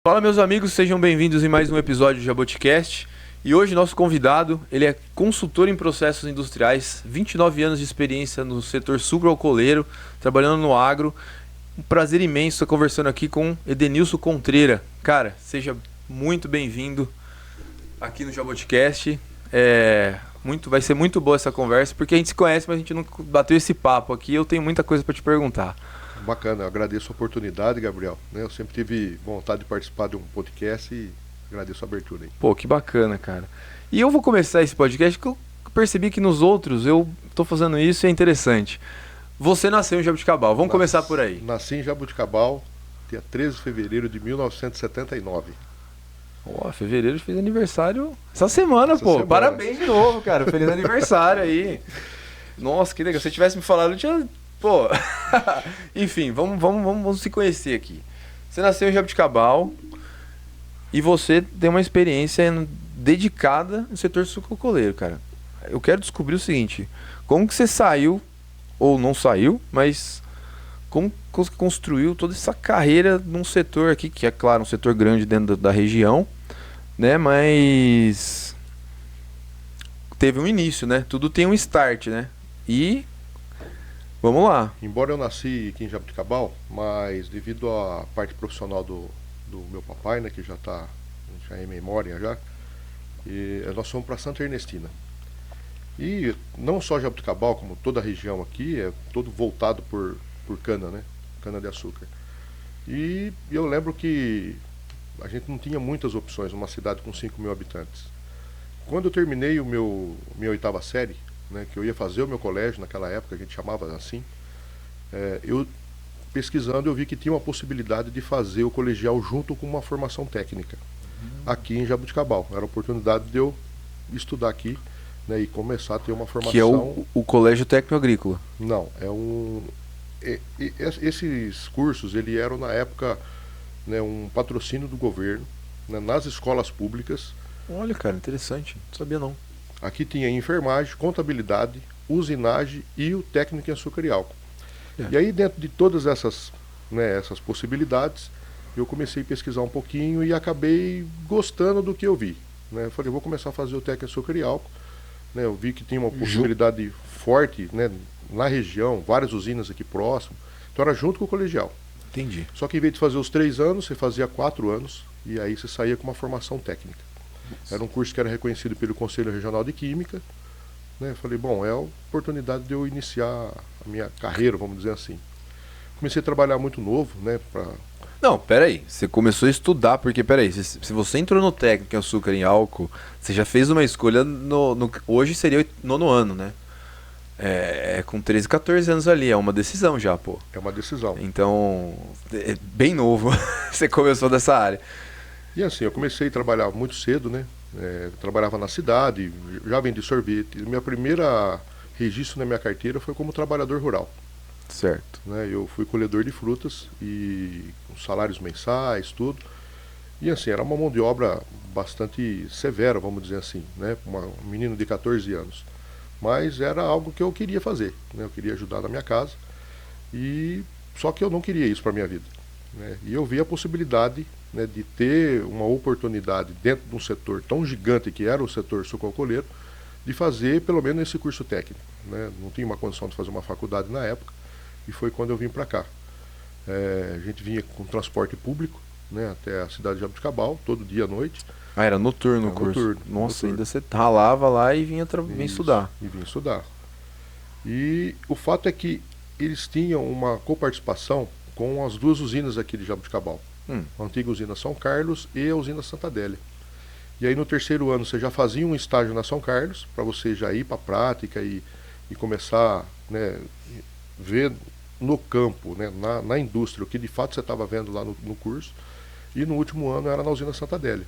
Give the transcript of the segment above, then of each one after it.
Fala, meus amigos, sejam bem-vindos em mais um episódio do Jaboticast. E hoje nosso convidado, ele é consultor em processos industriais, 29 anos de experiência no setor sucroalcooleiro, trabalhando no agro. Um prazer imenso estar conversando aqui com Edenilson Contreira. Cara, seja muito bem-vindo aqui no Jaboticast. Vai ser muito boa essa conversa, porque a gente se conhece, mas a gente não bateu esse papo aqui. Eu tenho muita coisa para te perguntar. Bacana, eu agradeço a oportunidade, Gabriel. Eu sempre tive vontade de participar de um podcast e agradeço a abertura aí. Pô, que bacana, cara. E eu vou começar esse podcast porque eu percebi que nos outros eu tô fazendo isso e é interessante. Você nasceu em Jaboticabal, vamos começar por aí. Nasci em Jaboticabal, dia 13 de fevereiro de 1979. Ó, fevereiro fez aniversário essa semana, Essa pô. semana. Parabéns de novo, cara. Feliz aniversário aí. Nossa, que legal. Se você tivesse me falado, eu tinha... Pô, enfim, vamos se conhecer aqui. Você nasceu em Jaboticabal e você tem uma experiência dedicada no setor sucroalcooleiro, cara. Eu quero descobrir o seguinte, como que você saiu, ou não saiu, mas como que você construiu toda essa carreira num setor aqui, que é claro, um setor grande dentro da região, né, mas teve um início, né, tudo tem um start, né, e... Vamos lá. Embora eu nasci aqui em Jaboticabal, mas devido à parte profissional do meu papai, né, que já é em memória já, e nós fomos para Santa Ernestina. E não só Jaboticabal, como toda a região aqui, é todo voltado por cana, né, cana de açúcar. E eu lembro que a gente não tinha muitas opções numa cidade com 5 mil habitantes. Quando eu terminei minha oitava série, né, que eu ia fazer o meu colégio naquela época, a gente chamava assim, eu pesquisando eu vi que tinha uma possibilidade de fazer o colegial junto com uma formação técnica aqui em Jaboticabal. Era a oportunidade de eu estudar aqui, né, e começar a ter uma formação. Que é o Colégio Técnico Agrícola. Não, esses cursos ele eram na época, né, um patrocínio do governo, né, nas escolas públicas. Olha, cara, interessante, não sabia não. Aqui tinha enfermagem, contabilidade, usinagem e o técnico em açúcar e álcool. E aí dentro de todas essas, né, essas possibilidades, eu comecei a pesquisar um pouquinho e acabei gostando do que eu vi. Né? Eu falei, vou começar a fazer o técnico em açúcar e álcool. Né? Eu vi que tinha uma possibilidade forte, né, na região, várias usinas aqui próximo. Então era junto com o colegial. Entendi. Só que em vez de fazer os 3 anos, você fazia 4 anos e aí você saía com uma formação técnica. Era um curso que era reconhecido pelo Conselho Regional de Química. Né? Falei, bom, é a oportunidade de eu iniciar a minha carreira, vamos dizer assim. Comecei a trabalhar muito novo, né? Não, peraí, você começou a estudar, porque peraí, se você entrou no técnico em açúcar e álcool, você já fez uma escolha hoje seria o 9º ano, né? Com 13, 14 anos ali, é uma decisão já, pô. É uma decisão. Então, é bem novo, você começou dessa área. E assim, eu comecei a trabalhar muito cedo, né? Trabalhava na cidade, já vendi sorvete. Minha primeira registro na minha carteira foi como trabalhador rural. Certo. Né? Eu fui colhedor de frutas e com salários mensais, tudo. E assim, era uma mão de obra bastante severa, vamos dizer assim, né? Um menino de 14 anos. Mas era algo que eu queria fazer, né? Eu queria ajudar na minha casa. Só que eu não queria isso para minha vida. Né? E eu vi a possibilidade, né, de ter uma oportunidade dentro de um setor tão gigante que era o setor sucroalcooleiro, de fazer pelo menos esse curso técnico. Né? Não tinha uma condição de fazer uma faculdade na época, e foi quando eu vim para cá. A gente vinha com transporte público, né, até a cidade de Jaboticabal, todo dia à noite. Ah, era noturno o curso. Noturno, Nossa, noturno. ainda você ralava lá e vinha estudar. E vinha estudar. E o fato é que eles tinham uma coparticipação com as 2 usinas aqui de Jaboticabal. A antiga usina São Carlos e a usina Santa Adélia. E aí no 3º ano você já fazia um estágio na São Carlos, para você já ir para a prática e começar, né, ver no campo, né, na indústria, o que de fato você estava vendo lá no curso. E no último ano era na usina Santa Adélia.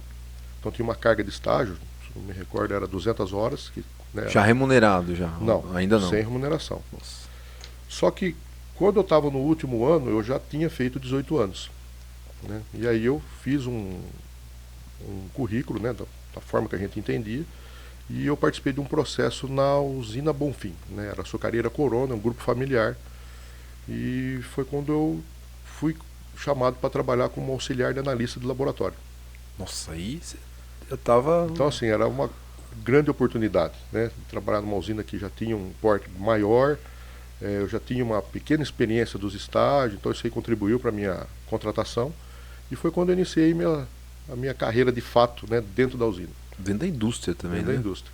Então tinha uma carga de estágio, se não me recordo, era 200 horas. Que, né, já remunerado já? Não, ainda não. Sem remuneração. Nossa. Só que quando eu estava no último ano, eu já tinha feito 18 anos. Né? E aí eu fiz um currículo, né, da forma que a gente entendia, e eu participei de um processo na usina Bonfim. Né? Era açucareira Corona, um grupo familiar. E foi quando eu fui chamado para trabalhar como auxiliar de analista de laboratório. Nossa, eu tava... Então, assim, era uma grande oportunidade, né? Trabalhar numa usina que já tinha um porte maior, eu já tinha uma pequena experiência dos estágios, então isso aí contribuiu para a minha contratação. E foi quando eu iniciei a minha carreira de fato, né, dentro da usina. Dentro da indústria também, dentro né? da indústria.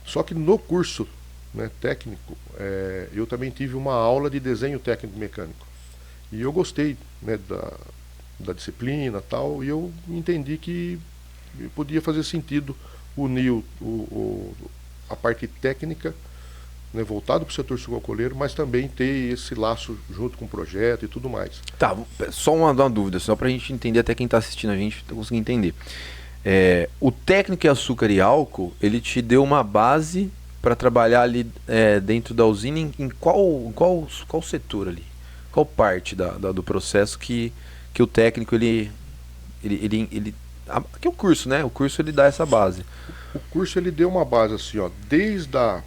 Só que no curso, né, técnico, eu também tive uma aula de desenho técnico mecânico. E eu gostei, né, da disciplina e tal, e eu entendi que podia fazer sentido unir a parte técnica, né, voltado para o setor sucroalcooleiro, mas também ter esse laço junto com o projeto e tudo mais. Tá, só uma dúvida, só pra gente entender, até quem tá assistindo a gente conseguir entender. O técnico em açúcar e álcool, ele te deu uma base para trabalhar ali dentro da usina em qual setor ali? Qual parte do processo que o técnico que é o curso, né? O curso ele dá essa base. O curso ele deu uma base assim, ó, desde a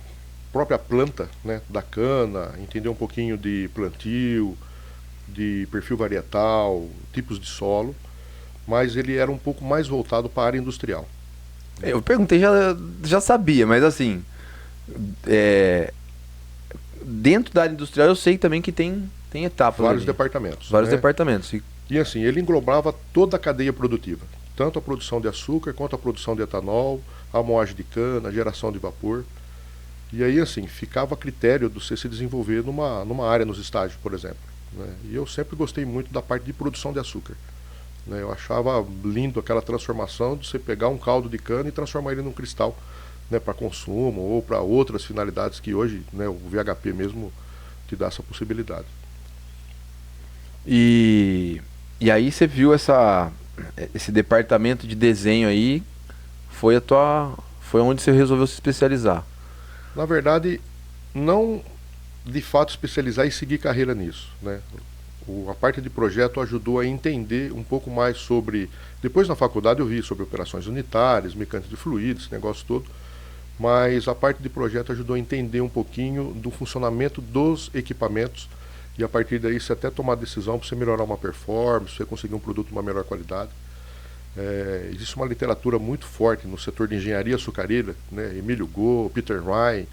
própria planta, né, da cana, entender um pouquinho de plantio, de perfil varietal, tipos de solo, mas ele era um pouco mais voltado para a área industrial. Eu perguntei, já sabia, mas assim, dentro da área industrial eu sei também que tem etapas. Vários departamentos. Vários né? departamentos. E assim, ele englobava toda a cadeia produtiva, tanto a produção de açúcar quanto a produção de etanol, a moagem de cana, a geração de vapor. E aí, assim, ficava a critério de você se desenvolver numa área nos estágios, por exemplo. Né? E eu sempre gostei muito da parte de produção de açúcar. Né? Eu achava lindo aquela transformação de você pegar um caldo de cana e transformar ele num cristal, né, para consumo ou para outras finalidades que hoje, né, o VHP mesmo te dá essa possibilidade. E aí você viu esse departamento de desenho aí, foi onde você resolveu se especializar. Na verdade, não de fato especializar e seguir carreira nisso, né? A parte de projeto ajudou a entender um pouco mais sobre... Depois na faculdade eu vi sobre operações unitárias, mecânica de fluidos, esse negócio todo, mas a parte de projeto ajudou a entender um pouquinho do funcionamento dos equipamentos e a partir daí você até tomar decisão para você melhorar uma performance, você conseguir um produto de uma melhor qualidade. Existe uma literatura muito forte no setor de engenharia açucareira, né? Emílio Goh, Peter Ryan,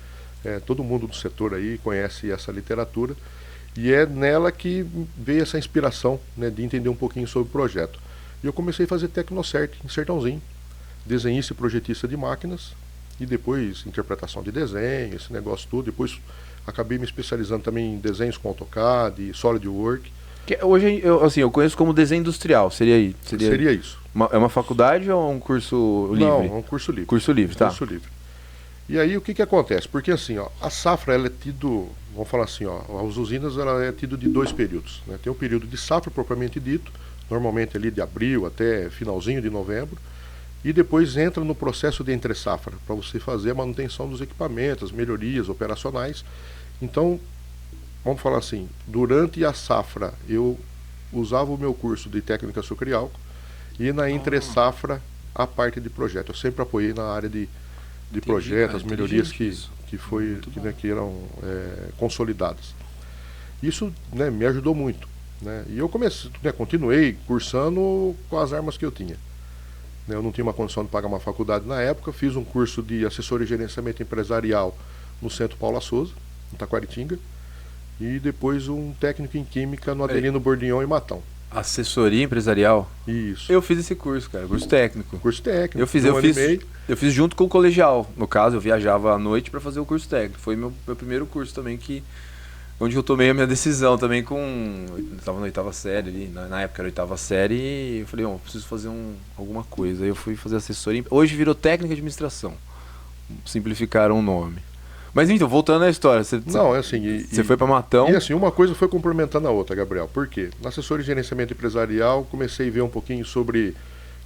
todo mundo do setor aí conhece essa literatura e é nela que veio essa inspiração, né, de entender um pouquinho sobre o projeto. E eu comecei a fazer Tecnocert em Sertãozinho, desenhista e projetista de máquinas e depois interpretação de desenho, esse negócio todo. Depois acabei me especializando também em desenhos com AutoCAD e SolidWorks. Hoje eu conheço como desenho industrial, seria isso. É uma faculdade ou um curso livre? Não, é um curso livre. Curso livre, tá. Curso livre. E aí o que acontece? Porque assim, ó, a safra ela é tido, vamos falar assim, ó, as usinas ela é tido de 2 períodos. Né? Tem o período de safra propriamente dito, normalmente ali de abril até finalzinho de novembro, e depois entra no processo de entre-safra, para você fazer a manutenção dos equipamentos, melhorias operacionais. Então, vamos falar assim, durante a safra eu usava o meu curso de técnica açúcar e álcool e na entre-safra a parte de projeto. Eu sempre apoiei na área de projetos, as melhorias que eram consolidadas. Isso, né, me ajudou muito. Né? E eu continuei cursando com as armas que eu tinha. Eu não tinha uma condição de pagar uma faculdade na época, fiz um curso de assessoria e gerenciamento empresarial no Centro Paula Souza, em Taquaritinga, e depois um técnico em química no Adelino Bordignon em Matão. Assessoria empresarial? Isso. Eu fiz esse curso, cara, curso técnico. Curso técnico. Eu fiz junto com o colegial. No caso, eu viajava à noite para fazer o curso técnico. Foi meu primeiro curso também, onde eu tomei a minha decisão também eu estava na 8ª série ali, na época era 8ª série, e eu falei, preciso fazer alguma coisa. Aí eu fui fazer assessoria. Hoje virou técnica de administração. Simplificaram o nome. Mas então, voltando à história, você foi para Matão. E assim, uma coisa foi complementando a outra, Gabriel. Por quê? Na assessoria de gerenciamento empresarial, comecei a ver um pouquinho sobre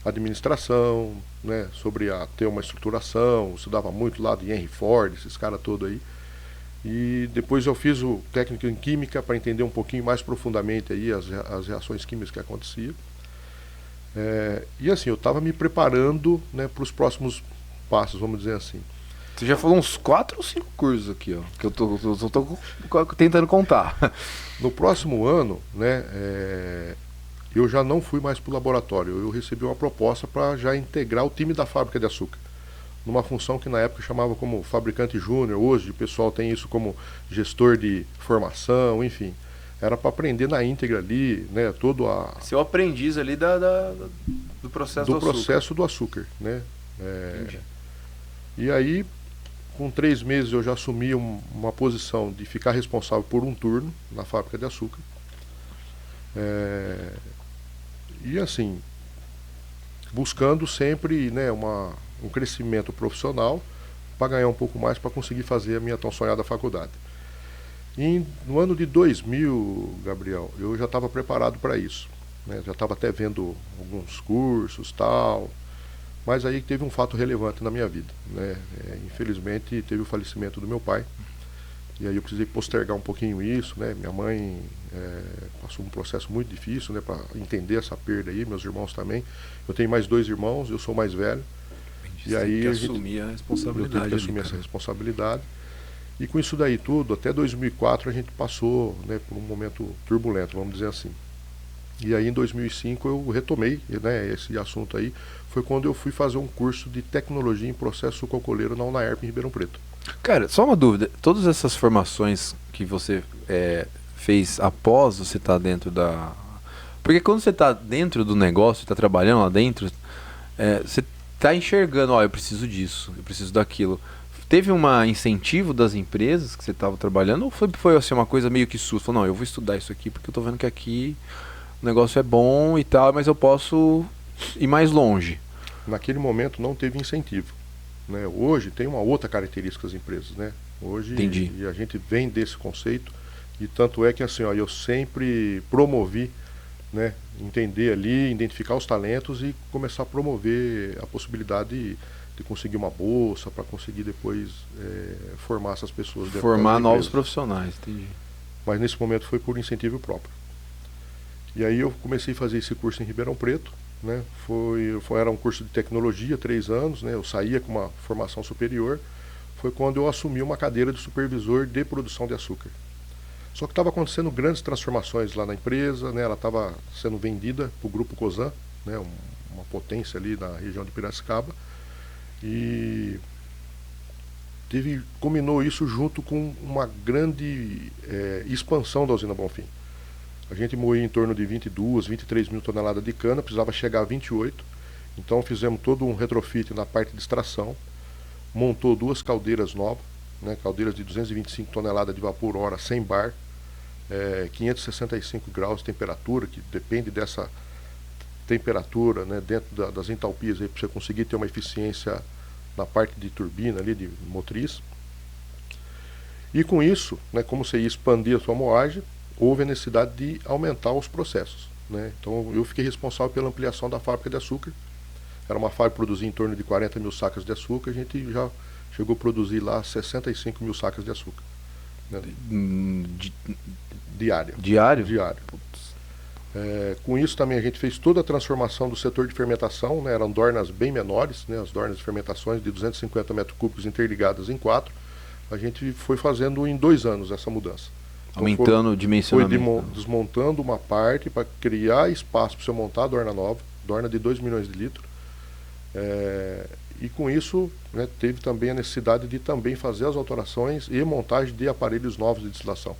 administração, né, sobre ter uma estruturação, estudava muito lá de Henry Ford, esses caras todos aí. E depois eu fiz o técnico em química para entender um pouquinho mais profundamente aí as reações químicas que aconteciam. E assim, eu estava me preparando, né, para os próximos passos, vamos dizer assim. Você já falou uns 4 ou 5 cursos aqui, ó, que eu tô tentando contar. No próximo ano, né, eu já não fui mais para o laboratório. Eu recebi uma proposta para já integrar o time da fábrica de açúcar, numa função que na época chamava como fabricante júnior. Hoje o pessoal tem isso como gestor de formação, enfim. Era para aprender na íntegra ali, né, todo a... Seu aprendiz ali do processo do açúcar. Do processo do açúcar, né. E aí, com 3 meses eu já assumi uma posição de ficar responsável por um turno na fábrica de açúcar. E assim, buscando sempre, né, um crescimento profissional para ganhar um pouco mais para conseguir fazer a minha tão sonhada faculdade. E no ano de 2000, Gabriel, eu já estava preparado para isso, né? Já estava até vendo alguns cursos, tal. Mas aí teve um fato relevante na minha vida, né? Infelizmente teve o falecimento do meu pai. E aí eu precisei postergar um pouquinho isso, né? Minha mãe passou um processo muito difícil, né, para entender essa perda aí, meus irmãos também. Eu tenho mais 2 irmãos, eu sou mais velho. E aí eu tive que assumir essa responsabilidade. E com isso daí tudo, até 2004 a gente passou, né, por um momento turbulento, vamos dizer assim. E aí em 2005 eu retomei, né, esse assunto aí. Foi quando eu fui fazer um curso de tecnologia em processo sucroalcooleiro na UNAERP em Ribeirão Preto. Cara, só uma dúvida. Todas essas formações que você fez após você estar dentro da... Porque quando você está dentro do negócio, está trabalhando lá dentro, você está enxergando, ó, eu preciso disso, eu preciso daquilo. Teve um incentivo das empresas que você estava trabalhando, ou foi assim, uma coisa meio que sua? Você falou, não, eu vou estudar isso aqui porque eu estou vendo que aqui o negócio é bom e tal, mas eu posso ir mais longe. Naquele momento não teve incentivo, né? Hoje tem uma outra característica das empresas, né? Hoje Entendi. E a gente vem desse conceito, e tanto é que assim, ó, eu sempre promovi, né, entender ali, identificar os talentos e começar a promover a possibilidade de conseguir uma bolsa para conseguir depois formar essas pessoas dentro Formar das novos empresas. profissionais, entendi. Mas nesse momento foi por incentivo próprio. E aí eu comecei a fazer esse curso em Ribeirão Preto, né? Era um curso de tecnologia, 3 anos, né? Eu saía com uma formação superior. Foi quando eu assumi uma cadeira de supervisor de produção de açúcar. Só que estava acontecendo grandes transformações lá na empresa, né? Ela estava sendo vendida para o Grupo Cosan, né? Uma potência ali na região de Piracicaba. E combinou isso junto com uma grande expansão da usina Bonfim. A gente moía em torno de 22, 23 mil toneladas de cana, precisava chegar a 28. Então fizemos todo um retrofit na parte de extração, montou 2 caldeiras novas, né, caldeiras de 225 toneladas de vapor hora, sem bar, 565 graus de temperatura, que depende dessa temperatura, né, dentro das entalpias para você conseguir ter uma eficiência na parte de turbina ali, de motriz. E com isso, né, como você ia expandir a sua moagem, houve a necessidade de aumentar os processos, né? Então eu fiquei responsável pela ampliação da fábrica de açúcar. Era uma fábrica que produzia em torno de 40 mil sacas de açúcar, a gente já chegou a produzir lá 65 mil sacas de açúcar, né? Diário. Com isso também a gente fez toda a transformação do setor de fermentação, né? Eram dornas bem menores, né? As dornas de fermentações de 250 metros cúbicos interligadas em 4. A gente foi fazendo em 2 anos essa mudança. Então aumentando o dimensionamento. Foi desmontando uma parte para criar espaço para você montar a dorna nova, dorna de 2 milhões de litros. E com isso, né, teve também a necessidade de também fazer as alterações e montagem de aparelhos novos de destilação.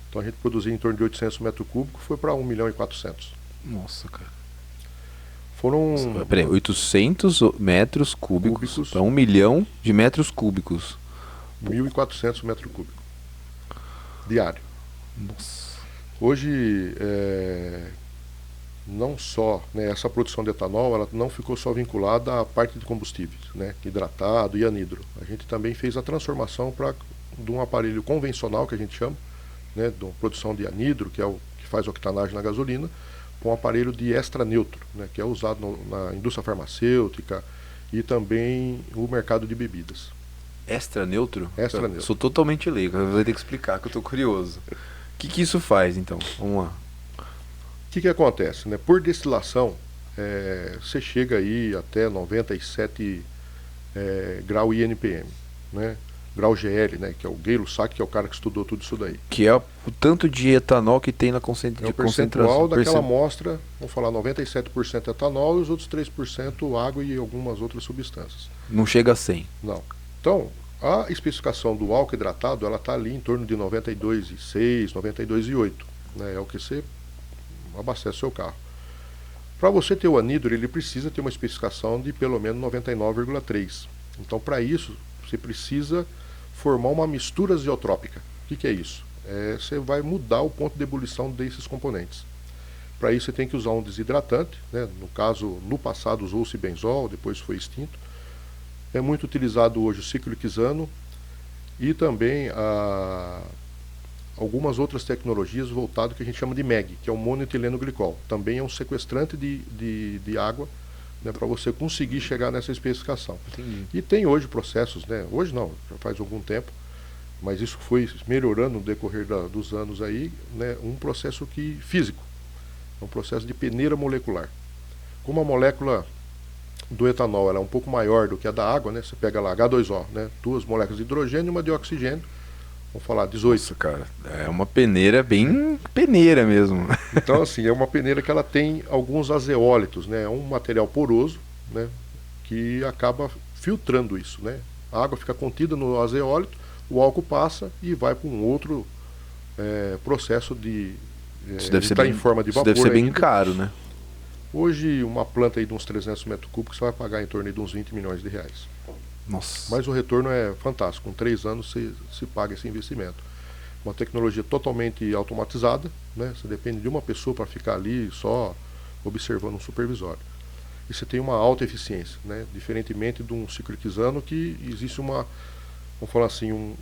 Então a gente produzia em torno de 800 metros cúbicos, foi para 1 milhão e 400. Nossa, cara. Foram... Peraí, 800 metros cúbicos para 1 milhão de metros cúbicos. 1.400 metros cúbicos. Diário. Nossa. Hoje, não só, né, essa produção de etanol, ela não ficou só vinculada à parte de combustíveis, né, hidratado e anidro. A gente também fez a transformação de um aparelho convencional, que a gente chama, né, de uma produção de anidro, que é o que faz octanagem na gasolina, para um aparelho de extra neutro, né, que é usado na indústria farmacêutica e também no mercado de bebidas. Extra neutro? Extra neutro. Sou totalmente leigo, eu vou ter que explicar, que eu tô curioso. O que isso faz, então? Vamos lá. O que acontece, né? Por destilação, você chega aí até 97 grau INPM. né? Grau GL, né? Que é o Gay-Lussac, que é o cara que estudou tudo isso daí. Que é o tanto de etanol que tem na É o concentração. percentual daquela amostra, vamos falar 97% etanol e os outros 3% água e algumas outras substâncias. Não chega a 100. Não. Então, a especificação do álcool hidratado, ela está ali em torno de 92,6, 92,8. Né? É o que você abastece o seu carro. Para você ter o anidro, ele precisa ter uma especificação de pelo menos 99,3. Então, para isso, você precisa formar uma mistura azeotrópica. O que é isso? Você vai mudar o ponto de ebulição desses componentes. Para isso, você tem que usar um desidratante. Né? No caso, no passado usou-se benzol, depois foi extinto. É muito utilizado hoje o ciclohexano e também algumas outras tecnologias voltadas que a gente chama de MEG, que é o monoetileno glicol. Também é um sequestrante de água, né, para você conseguir chegar nessa especificação. Entendi. E tem hoje processos, né, hoje não, já faz algum tempo, mas isso foi melhorando no decorrer dos anos aí, né, um processo físico, um processo de peneira molecular. Como a molécula do etanol ela é um pouco maior do que a da água, né, você pega lá H2O, né, 2 moléculas de hidrogênio e uma de oxigênio, vamos falar 18. Nossa, cara, é uma peneira bem peneira mesmo. Então, assim, é uma peneira que ela tem alguns azeólitos, né? É um material poroso, né? Que acaba filtrando isso, né? A água fica contida no azeólito, o álcool passa e vai para um outro processo de Isso deve ser estar bem, em forma de isso vapor deve ser bem ainda. caro, né? Hoje, uma planta aí de uns 300 metros cúbicos, você vai pagar em torno de uns 20 milhões de reais. Nossa. Mas o retorno é fantástico. Com 3 anos se paga esse investimento. Uma tecnologia totalmente automatizada, né? Você depende de uma pessoa para ficar ali só observando um supervisório. E você tem uma alta eficiência, né? Diferentemente de um ciclohexano que existe uma, vamos falar assim,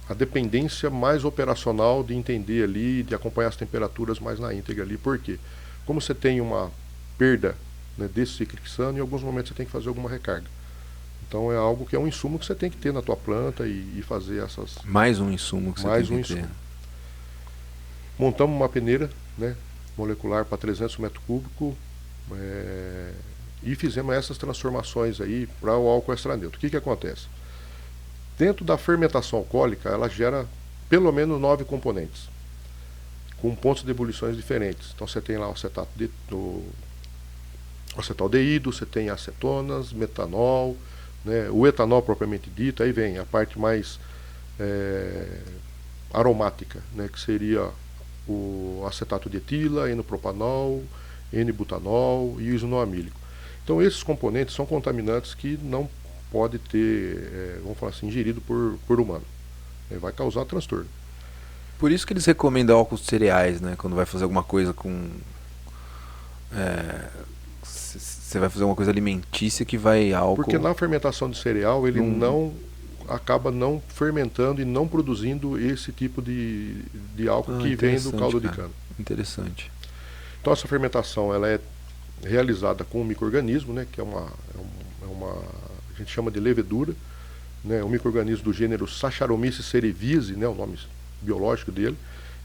a dependência mais operacional de entender ali, de acompanhar as temperaturas mais na íntegra ali. Por quê? Como você tem uma perda, né, desse ciclohexano, em alguns momentos você tem que fazer alguma recarga. Então é algo que é um insumo que você tem que ter na tua planta e fazer essas... Mais um insumo que você Mais tem um que ter. insumo. Montamos uma peneira, né, molecular para 300 metros cúbicos e fizemos essas transformações aí para o álcool extra neutro. O que acontece? Dentro da fermentação alcoólica, ela gera pelo menos 9 componentes, com pontos de ebulições diferentes. Então você tem lá o acetaldeído, você tem acetonas, metanol, né, o etanol propriamente dito, aí vem a parte mais aromática, né, que seria o acetato de etila, N-propanol, N-butanol e o isonoamílico. Então esses componentes são contaminantes que não pode ter, vamos falar assim, ingerido por humano. Vai causar transtorno. Por isso que eles recomendam álcool cereais, né? Quando vai fazer alguma coisa com... Você vai fazer alguma coisa alimentícia que vai álcool... Porque na fermentação de cereal ele não acaba não fermentando e não produzindo esse tipo de álcool que vem do caldo de cana. Interessante. Então essa fermentação ela é realizada com um micro-organismo, né, que é uma a gente chama de levedura, né, um micro-organismo do gênero Saccharomyces cerevisiae, né, o nome biológico dele,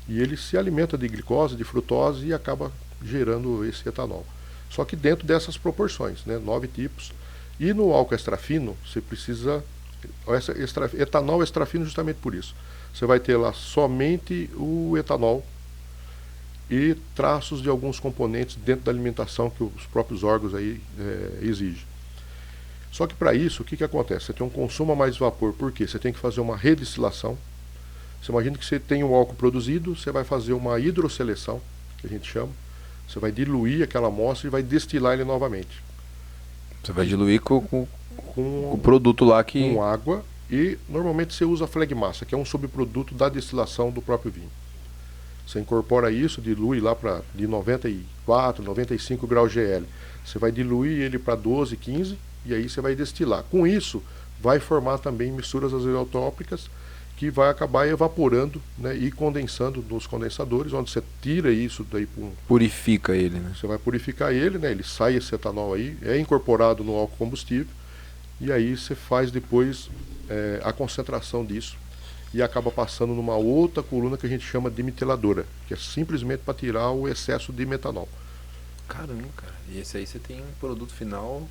e ele se alimenta de glicose, de frutose e acaba gerando esse etanol. Só que dentro dessas proporções, né, 9 tipos. E no álcool extra fino, você precisa... etanol extra fino justamente por isso. Você vai ter lá somente o etanol e traços de alguns componentes dentro da alimentação que os próprios órgãos aí exigem. Só que para isso, o que acontece? Você tem um consumo a mais de vapor, por quê? Você tem que fazer uma redestilação. Você imagina que você tem um álcool produzido, você vai fazer uma hidrosseleção, que a gente chama. Você vai diluir aquela amostra e vai destilar ele novamente. Você vai diluir com o produto lá que... Com água, e normalmente você usa flegmassa, que é um subproduto da destilação do próprio vinho. Você incorpora isso, dilui lá de 94, 95 graus GL. Você vai diluir ele para 12, 15 e aí você vai destilar. Com isso, vai formar também misturas azeotrópicas que vai acabar evaporando, né, e condensando nos condensadores, onde você tira isso daí purifica ele, né? Você vai purificar ele, né? Ele sai esse etanol aí, é incorporado no álcool combustível e aí você faz depois a concentração disso e acaba passando numa outra coluna que a gente chama de metiladora, que é simplesmente para tirar o excesso de metanol. Caramba, cara. E esse aí você tem um produto final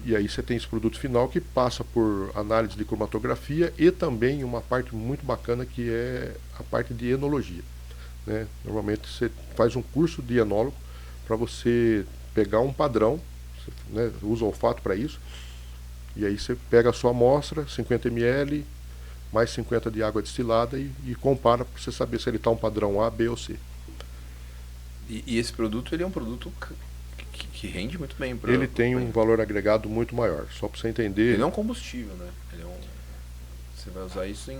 E aí você tem esse produto final que passa por análise de cromatografia e também uma parte muito bacana que é a parte de enologia, né? Normalmente você faz um curso de enólogo para você pegar um padrão, né? Usa o olfato para isso, e aí você pega a sua amostra, 50 ml, mais 50 de água destilada e compara para você saber se ele está um padrão A, B ou C. E esse produto, ele é um produto que rende muito bem. Ele tem um valor agregado muito maior, só para você entender. Ele é um combustível, né? Você vai usar isso em...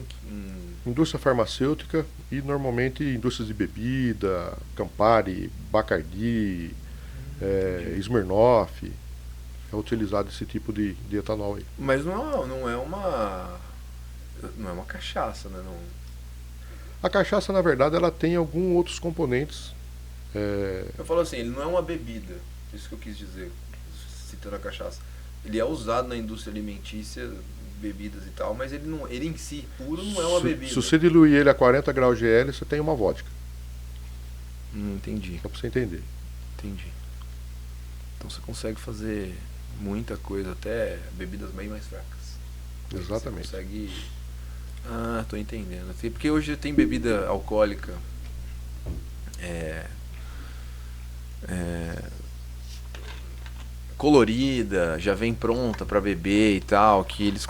Indústria farmacêutica e normalmente indústrias de bebida, Campari, Bacardi, Smirnoff. É utilizado esse tipo de etanol aí. Mas não é uma cachaça, né? Não... A cachaça, na verdade, ela tem alguns outros componentes. Eu falo assim, ele não é uma bebida, isso que eu quis dizer, citando a cachaça. Ele é usado na indústria alimentícia, bebidas e tal, mas ele em si, puro, não é uma bebida. Se você diluir ele a 40 graus GL, você tem uma vodka. Entendi. Só pra você entender. Entendi. Então você consegue fazer muita coisa, até bebidas bem mais fracas. Exatamente. Você consegue... tô entendendo. Porque hoje tem bebida alcoólica colorida, já vem pronta para beber e tal, que eles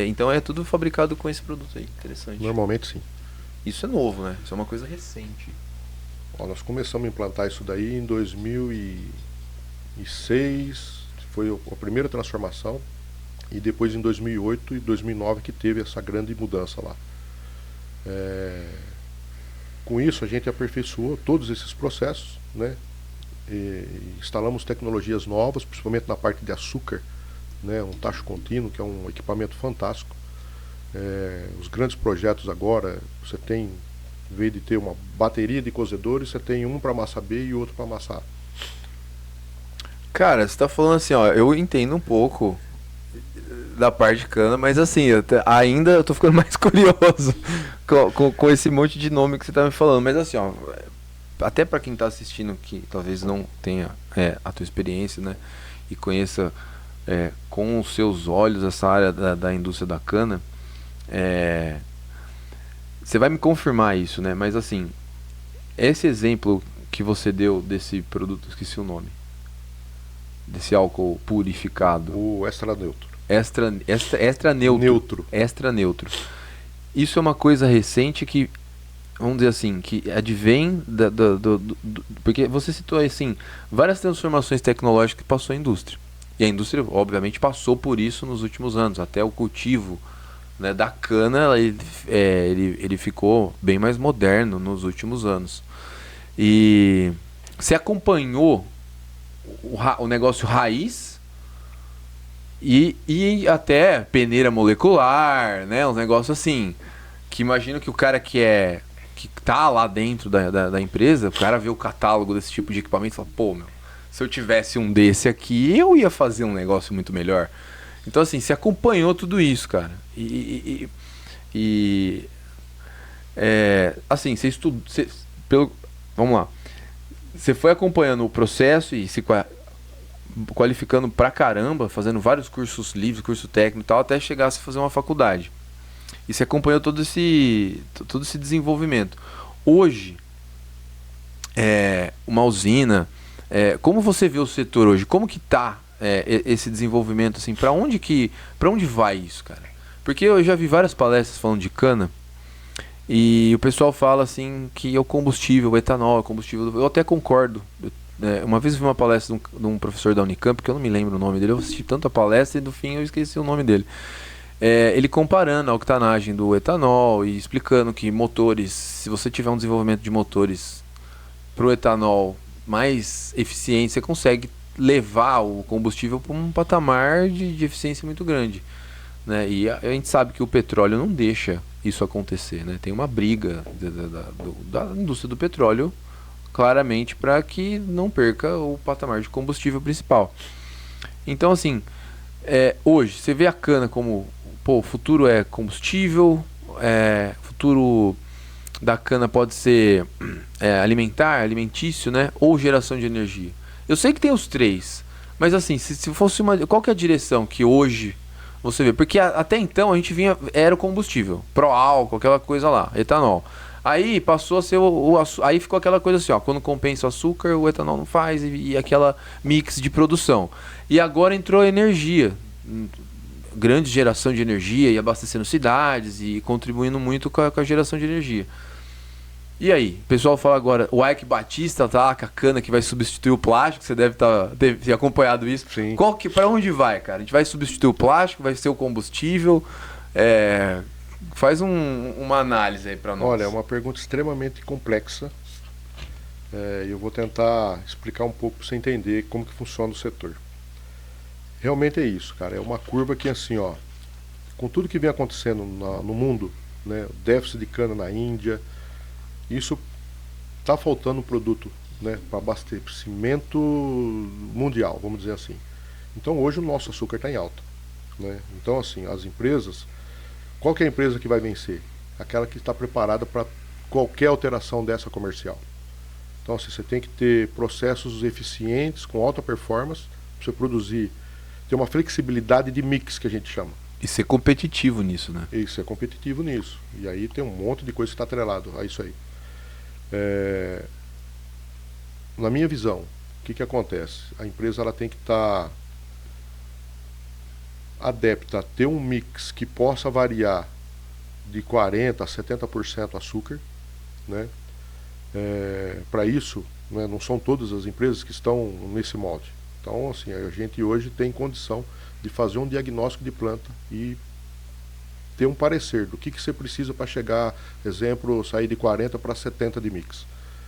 então é tudo fabricado com esse produto aí. Interessante. Normalmente sim. Isso é novo, né? Isso é uma coisa recente. Nós começamos a implantar isso daí em 2006, foi a primeira transformação, e depois em 2008 e 2009 que teve essa grande mudança lá. Com isso a gente aperfeiçoou todos esses processos, né? Instalamos tecnologias novas, principalmente na parte de açúcar, né? Um tacho contínuo, que é um equipamento fantástico. Os grandes projetos agora, você tem, em vez de ter uma bateria de cozedores, você tem um para massa B e outro para massa A. Cara, você tá falando assim, ó, eu entendo um pouco da parte de cana, mas assim, ainda eu tô ficando mais curioso com esse monte de nome que você tá me falando. Mas assim, ó, até para quem tá assistindo que talvez não tenha a tua experiência, né, e conheça com os seus olhos essa área da indústria da cana, você vai me confirmar isso, né? Mas assim, esse exemplo que você deu desse produto, esqueci o nome, desse álcool purificado, O extra neutro. Extra neutro. Extra neutro. Isso é uma coisa recente que, vamos dizer assim, que advém porque você citou assim várias transformações tecnológicas que passou a indústria. E a indústria, obviamente, passou por isso nos últimos anos. Até o cultivo, né, da cana, ele ficou bem mais moderno nos últimos anos. E você acompanhou o negócio raiz e até peneira molecular, né? Um negócio assim, que imagino que o cara que tá lá dentro da empresa, o cara vê o catálogo desse tipo de equipamento e fala, pô, meu, se eu tivesse um desse aqui, eu ia fazer um negócio muito melhor. Então assim, você acompanhou tudo isso, cara. Assim, você estudou, vamos lá. Você foi acompanhando o processo e se qualificando pra caramba, fazendo vários cursos livres, curso técnico e tal, até chegar a fazer uma faculdade. E você acompanhou todo esse desenvolvimento. Hoje, uma usina, como você vê o setor hoje? Como que tá esse desenvolvimento, assim, para onde vai isso, cara? Porque eu já vi várias palestras falando de cana e o pessoal fala assim que é o combustível, o etanol, é o combustível. Eu até concordo. Uma vez eu vi uma palestra de um professor da Unicamp, que eu não me lembro o nome dele, eu assisti tanto a palestra e no fim eu esqueci o nome dele. Ele comparando a octanagem do etanol e explicando que motores, se você tiver um desenvolvimento de motores para o etanol mais eficiente, você consegue levar o combustível para um patamar de eficiência muito grande, né? E a gente sabe que o petróleo não deixa isso acontecer, né? Tem uma briga da indústria do petróleo claramente para que não perca o patamar de combustível principal. Então assim, hoje você vê a cana como, pô, o futuro é combustível, futuro da cana pode ser alimentício, né? Ou geração de energia. Eu sei que tem os três. Mas assim, se fosse uma. Qual que é a direção que hoje você vê? Porque até então a gente vinha. Era o combustível. Pró-álcool, aquela coisa lá, etanol. Aí passou a ser aí ficou aquela coisa assim, ó. Quando compensa o açúcar, o etanol não faz, e aquela mix de produção. E agora entrou a energia. Grande geração de energia e abastecendo cidades e contribuindo muito com a geração de energia. E aí, o pessoal fala agora, o Ike Batista tá lá com a cana que vai substituir o plástico, você deve ter acompanhado isso. Sim. Pra onde vai, cara? A gente vai substituir o plástico, vai ser o combustível? Faz uma análise aí pra nós. Olha, é uma pergunta extremamente complexa. Eu vou tentar explicar um pouco para você entender como que funciona o setor. Realmente é isso, cara. É uma curva que assim, ó, com tudo que vem acontecendo no mundo, né, o déficit de cana na Índia, isso está faltando produto, né, para abastecimento mundial, vamos dizer assim. Então hoje o nosso açúcar está em alta, né? Então assim, as empresas, qual que é a empresa que vai vencer? Aquela que está preparada para qualquer alteração dessa comercial. Então assim, você tem que ter processos eficientes, com alta performance, para você produzir, ter uma flexibilidade de mix que a gente chama. E ser competitivo nisso, né? Isso, é competitivo nisso. E aí tem um monte de coisa que está atrelado a isso aí. Na minha visão, o que acontece? A empresa ela tem que estar adepta a ter um mix que possa variar de 40% a 70% açúcar, né? Para isso, né, não são todas as empresas que estão nesse molde. Então, assim, a gente hoje tem condição de fazer um diagnóstico de planta e ter um parecer do que você precisa para chegar, exemplo, sair de 40 para 70 de mix.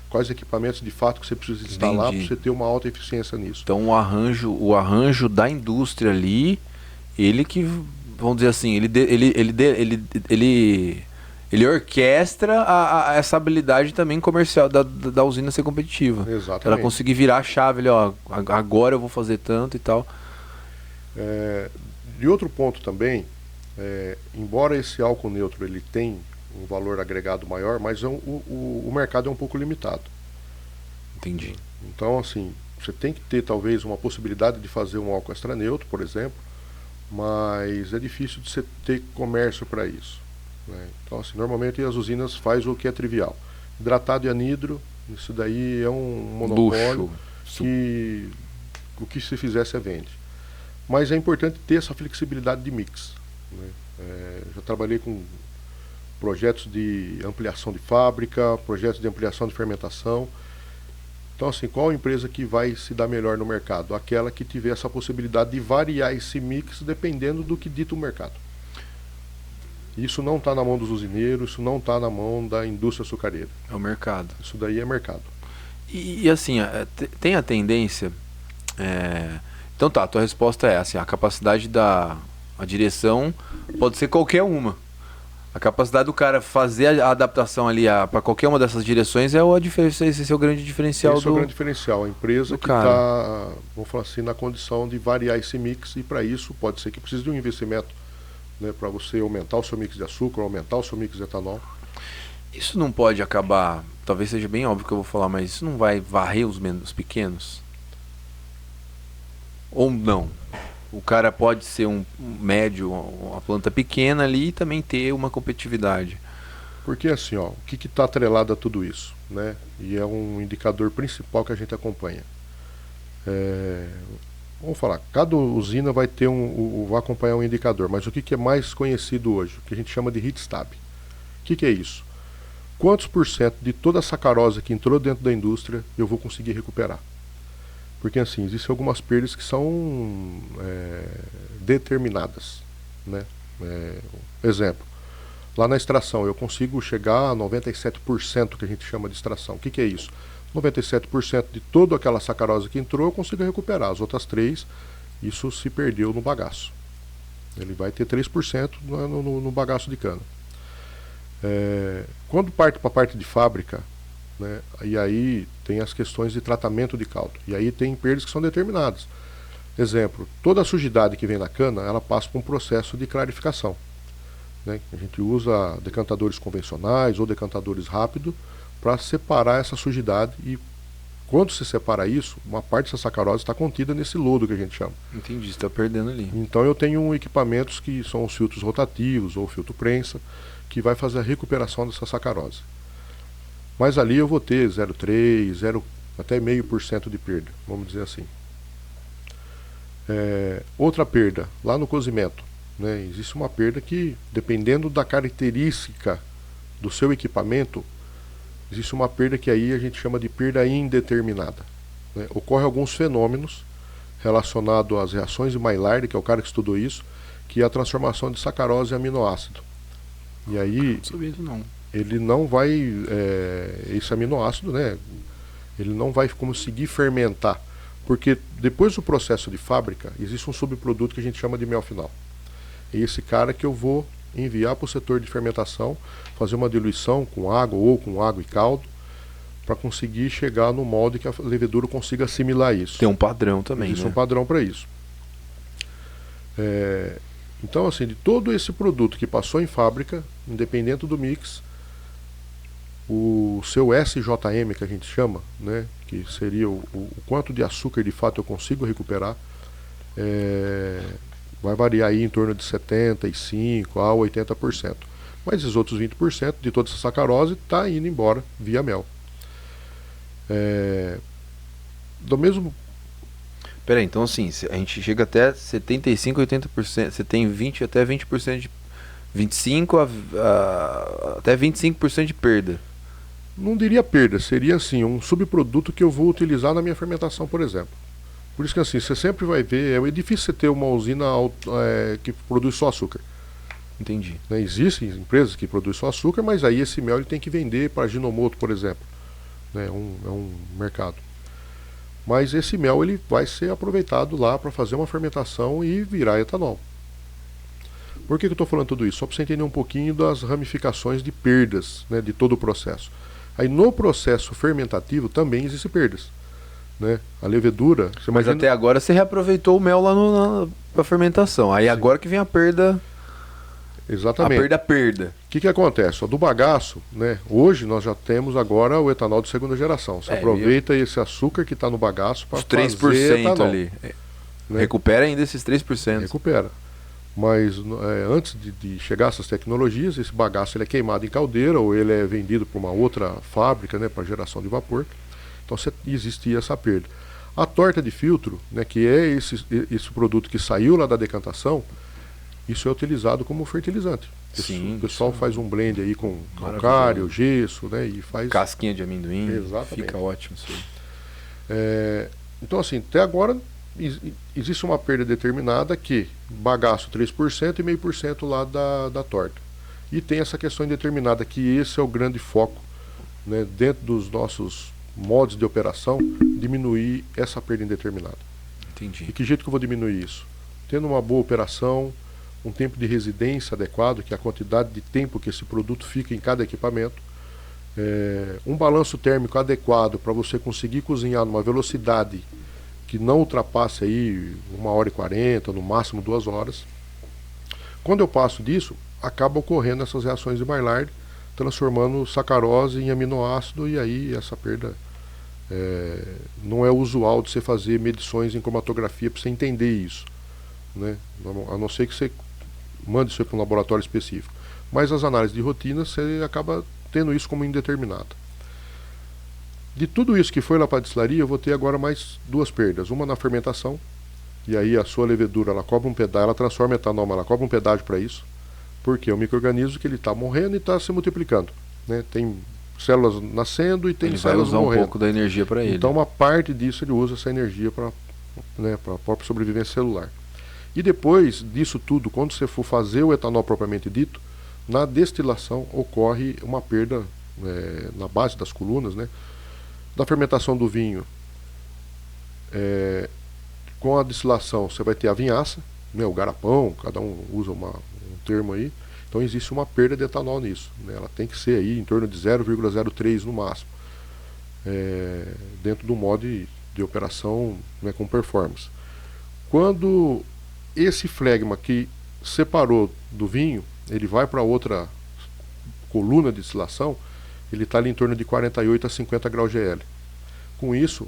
Quais equipamentos de fato que você precisa instalar para você ter uma alta eficiência nisso. Então o arranjo da indústria ali, ele que, vamos dizer assim, ele orquestra essa habilidade também comercial da usina ser competitiva. Exatamente. Ela conseguir virar a chave ali, ó, agora eu vou fazer tanto e tal. De outro ponto também, embora esse álcool neutro ele tenha um valor agregado maior, mas o mercado é um pouco limitado. Entendi. Então, assim, você tem que ter talvez uma possibilidade de fazer um álcool extra neutro, por exemplo, mas é difícil de você ter comércio para isso, né? Então, assim, normalmente as usinas fazem o que é trivial. Hidratado e anidro, isso daí é um monopólio. Luxo. Que o que se fizer você vende. Mas é importante ter essa flexibilidade de mix, né? Já trabalhei com projetos de ampliação de fábrica, projetos de ampliação de fermentação. Então, assim, qual a empresa que vai se dar melhor no mercado? Aquela que tiver essa possibilidade de variar esse mix dependendo do que dita o mercado. Isso não está na mão dos usineiros, isso não está na mão da indústria açucareira. É o mercado. Isso daí é mercado. E assim, tem a tendência... Então tá, a tua resposta é assim, a capacidade a direção pode ser qualquer uma. A capacidade do cara fazer a adaptação ali para qualquer uma dessas direções esse é o grande diferencial Esse é o grande diferencial. A empresa que está, vamos falar assim, na condição de variar esse mix, e para isso pode ser que precise de um investimento, né, para você aumentar o seu mix de açúcar, aumentar o seu mix de etanol. Isso não pode acabar, talvez seja bem óbvio que eu vou falar, mas isso não vai varrer os pequenos? Ou não? O cara pode ser um médio, uma planta pequena ali e também ter uma competitividade. Porque assim, ó, o que está atrelado a tudo isso, né? E é um indicador principal que a gente acompanha. Vamos falar, cada usina vai ter vai acompanhar um indicador, mas o que é mais conhecido hoje? O que a gente chama de heat stab. O que é isso? Quantos por cento de toda a sacarose que entrou dentro da indústria eu vou conseguir recuperar? Porque assim, existem algumas perdas que são determinadas, né? Exemplo, lá na extração eu consigo chegar a 97% que a gente chama de extração. O que é isso? 97% de toda aquela sacarose que entrou eu consigo recuperar. As outras 3%, isso se perdeu no bagaço. Ele vai ter 3% no bagaço de cana. Quando parte para a parte de fábrica, né, e aí tem as questões de tratamento de caldo. E aí tem perdas que são determinadas. Exemplo, toda a sujidade que vem na cana, ela passa por um processo de clarificação, né? A gente usa decantadores convencionais ou decantadores rápidos para separar essa sujidade e Quando se separa isso, uma parte dessa sacarose está contida nesse lodo que a gente chama. Entendi, você está perdendo ali. Então eu tenho equipamentos que são os filtros rotativos ou filtro prensa, que vai fazer a recuperação dessa sacarose. Mas ali eu vou ter 0,3, 0, até 0,5% de perda, vamos dizer assim. Outra perda, lá no cozimento, né, existe uma perda que, dependendo da característica do seu equipamento, existe uma perda que aí a gente chama de perda indeterminada. Né? Ocorre alguns fenômenos relacionados às reações de Maillard, que é o cara que estudou isso, que é a transformação de sacarose em aminoácido. E aí, Não sabia isso não. ele não vai, esse aminoácido, né, ele não vai conseguir fermentar, porque depois do processo de fábrica, existe um subproduto que a gente chama de mel final. É esse cara que eu vou enviar para o setor de fermentação, fazer uma diluição com água ou com água e caldo, para conseguir chegar no molde que a levedura consiga assimilar isso. Tem um padrão também, Existe né? um padrão para isso. Então, assim, de todo esse produto que passou em fábrica, independente do mix, o seu SJM, que a gente chama, né, que seria o quanto de açúcar de fato eu consigo recuperar, vai variar aí em torno de 75% a 80%. Mas os outros 20% de toda essa sacarose está indo embora via mel. Do mesmo. Peraí, então assim, a gente chega até 75%, 80%, você tem 20 até 20% de 25 até 25% de perda. Não diria perda, seria assim, um subproduto que eu vou utilizar na minha fermentação, por exemplo. Por isso que assim, você sempre vai ver, é difícil você ter uma usina que produz só açúcar. Entendi. Né? Existem empresas que produzem só açúcar, mas aí esse mel ele tem que vender para Ajinomoto, por exemplo. Né? É um mercado. Mas esse mel ele vai ser aproveitado lá para fazer uma fermentação e virar etanol. Por que eu estou falando tudo isso? Só para você entender um pouquinho das ramificações de perdas, né, de todo o processo. Aí no processo fermentativo também existem perdas. Né? A levedura... Mas até agora você reaproveitou o mel lá na fermentação. Aí sim, agora que vem a perda... Exatamente. A perda. O que acontece? Do bagaço, né? Hoje nós já temos agora o etanol de segunda geração. Você aproveita esse açúcar que está no bagaço para fazer etanol. Ali. Né? Recupera ainda esses 3%. Recupera. Mas antes de chegar a essas tecnologias, esse bagaço ele é queimado em caldeira ou ele é vendido para uma outra fábrica, né, para geração de vapor. Então existia essa perda. A torta de filtro, né, que é esse produto que saiu lá da decantação, isso é utilizado como fertilizante. Sim, o pessoal faz um blend aí com calcário, gesso, né, e faz... Casquinha de amendoim. Exatamente. Fica ótimo isso aí. Então assim, até agora existe uma perda determinada que bagaço 3% e 0,5% lá da torta. E tem essa questão indeterminada, que esse é o grande foco, né, dentro dos nossos modos de operação, diminuir essa perda indeterminada. Entendi. E que jeito que eu vou diminuir isso? Tendo uma boa operação, um tempo de residência adequado, que é a quantidade de tempo que esse produto fica em cada equipamento, um balanço térmico adequado para você conseguir cozinhar numa velocidade que não ultrapasse aí 1h40, no máximo 2 horas. Quando eu passo disso, acaba ocorrendo essas reações de Maillard, transformando sacarose em aminoácido, e aí essa perda não é usual de você fazer medições em cromatografia para você entender isso, né? A não ser que você mande isso para um laboratório específico. Mas as análises de rotina, você acaba tendo isso como indeterminado. De tudo isso que foi lá para a destilaria, eu vou ter agora mais 2 perdas. Uma na fermentação, e aí a sua levedura ela cobra um pedágio, ela transforma etanol, mas ela cobra um pedágio para isso, porque é um micro-organismo que ele está morrendo e está se multiplicando, né? Tem células nascendo e tem células morrendo. Ele vai usar um pouco da energia para ele. Então uma parte disso ele usa essa energia para, né, para a própria sobrevivência celular. E depois disso tudo, quando você for fazer o etanol propriamente dito, na destilação ocorre uma perda na base das colunas, né? Da fermentação do vinho, com a destilação você vai ter a vinhaça, né, o garapão, cada um usa um termo aí. Então existe uma perda de etanol nisso, né? Ela tem que ser aí em torno de 0,03 no máximo, dentro do modo de operação, né, com performance. Quando esse flegma que separou do vinho, ele vai para outra coluna de destilação, ele está ali em torno de 48 a 50 graus GL. Com isso,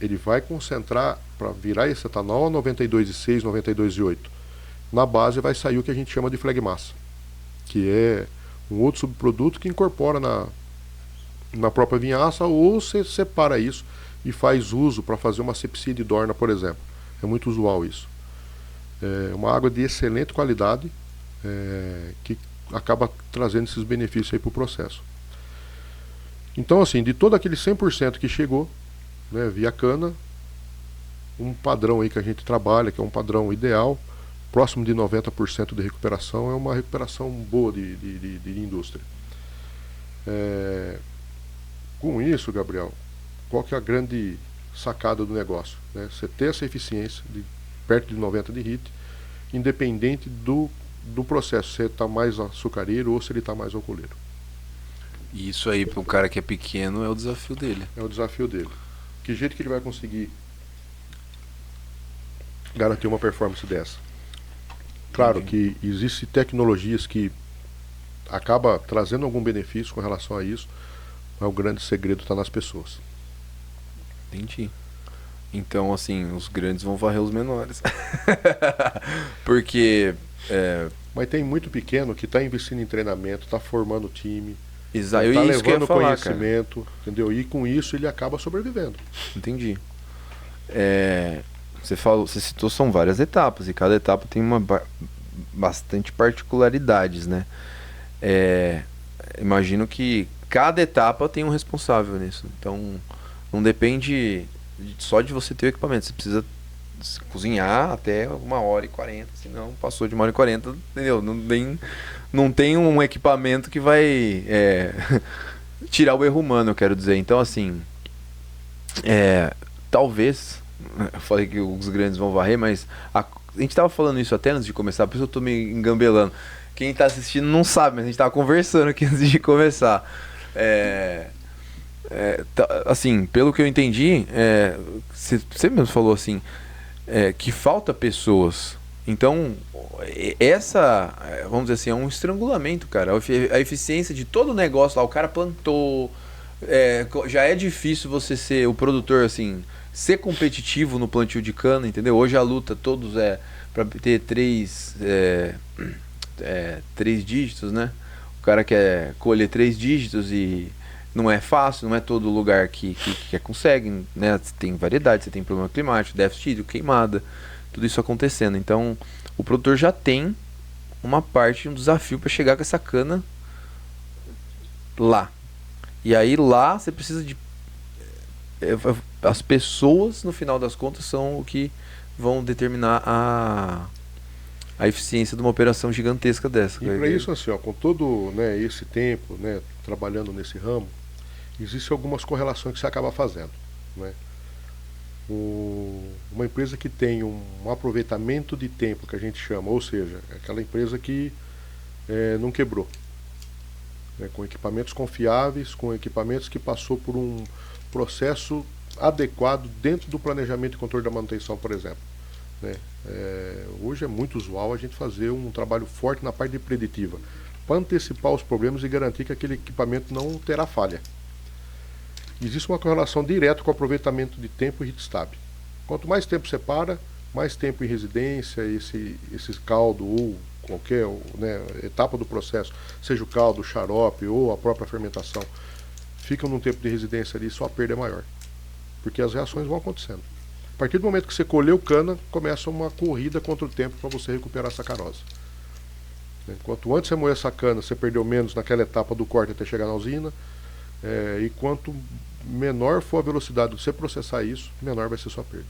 ele vai concentrar para virar esse etanol a 92,6, 92,8. Na base vai sair o que a gente chama de flegmassa, que é um outro subproduto que incorpora na própria vinhaça, ou você separa isso e faz uso para fazer uma asepsia de dorna, por exemplo. É muito usual isso. É uma água de excelente qualidade, que acaba trazendo esses benefícios aí para o processo. Então, assim, de todo aquele 100% que chegou, né, via cana, um padrão aí que a gente trabalha, que é um padrão ideal, próximo de 90% de recuperação, é uma recuperação boa de indústria. Com isso, Gabriel, qual que é a grande sacada do negócio? Né? Você ter essa eficiência de perto de 90 de HIT, independente do processo, se ele está mais açucareiro ou se ele está mais alcooleiro. E isso aí, para o cara que é pequeno, é o desafio dele. É o desafio dele. Que jeito que ele vai conseguir garantir uma performance dessa? Claro que existem tecnologias que acabam trazendo algum benefício com relação a isso, mas o grande segredo está nas pessoas. Entendi. Então, assim, os grandes vão varrer os menores. Porque... Mas tem muito pequeno que está investindo em treinamento, está formando time, está levando conhecimento, cara. Entendeu? E com isso ele acaba sobrevivendo. Entendi. Você citou, são várias etapas, e cada etapa tem bastante particularidades, né? Imagino que cada etapa tem um responsável nisso. Então, não depende só de você ter o equipamento. Você precisa cozinhar até 1h40, senão passou de 1h40, entendeu? Não tem um equipamento que vai tirar o erro humano, eu quero dizer. Então, assim, talvez, eu falei que os grandes vão varrer, mas a gente estava falando isso até antes de começar, por isso eu estou me engambelando. Quem está assistindo não sabe, mas a gente estava conversando aqui antes de começar. Assim, pelo que eu entendi, você mesmo falou assim, que falta pessoas. Então, vamos dizer assim, é um estrangulamento, cara. A eficiência de todo o negócio lá, o cara plantou, já é difícil você ser o produtor, assim, ser competitivo no plantio de cana, entendeu? Hoje a luta todos para ter três dígitos, né? O cara quer colher 3 dígitos e não é fácil, não é todo lugar que consegue, né? Tem variedade, você tem problema climático, déficit hídrico, queimada, tudo isso acontecendo. Então, o produtor já tem uma parte, um desafio para chegar com essa cana lá. E aí lá você precisa de... as pessoas, no final das contas, são o que vão determinar a eficiência de uma operação gigantesca dessa. E para isso, assim, com todo, né, esse tempo, né, trabalhando nesse ramo, existem algumas correlações que você acaba fazendo, né? Uma empresa que tem um aproveitamento de tempo, que a gente chama, ou seja, aquela empresa que não quebrou, né, com equipamentos confiáveis, com equipamentos que passou por um processo adequado dentro do planejamento e controle da manutenção, por exemplo, né? Hoje é muito usual a gente fazer um trabalho forte na parte de preditiva, para antecipar os problemas e garantir que aquele equipamento não terá falha. Existe uma correlação direta com o aproveitamento de tempo e heat-stab. Quanto mais tempo você para, mais tempo em residência, esse caldo ou qualquer, né, etapa do processo, seja o caldo, o xarope ou a própria fermentação, ficam num tempo de residência ali, só a perda é maior, porque as reações vão acontecendo. A partir do momento que você colheu cana, começa uma corrida contra o tempo para você recuperar a sacarose. Quanto antes você moer essa cana, você perdeu menos naquela etapa do corte até chegar na usina, e quanto menor for a velocidade de você processar isso, menor vai ser sua perda.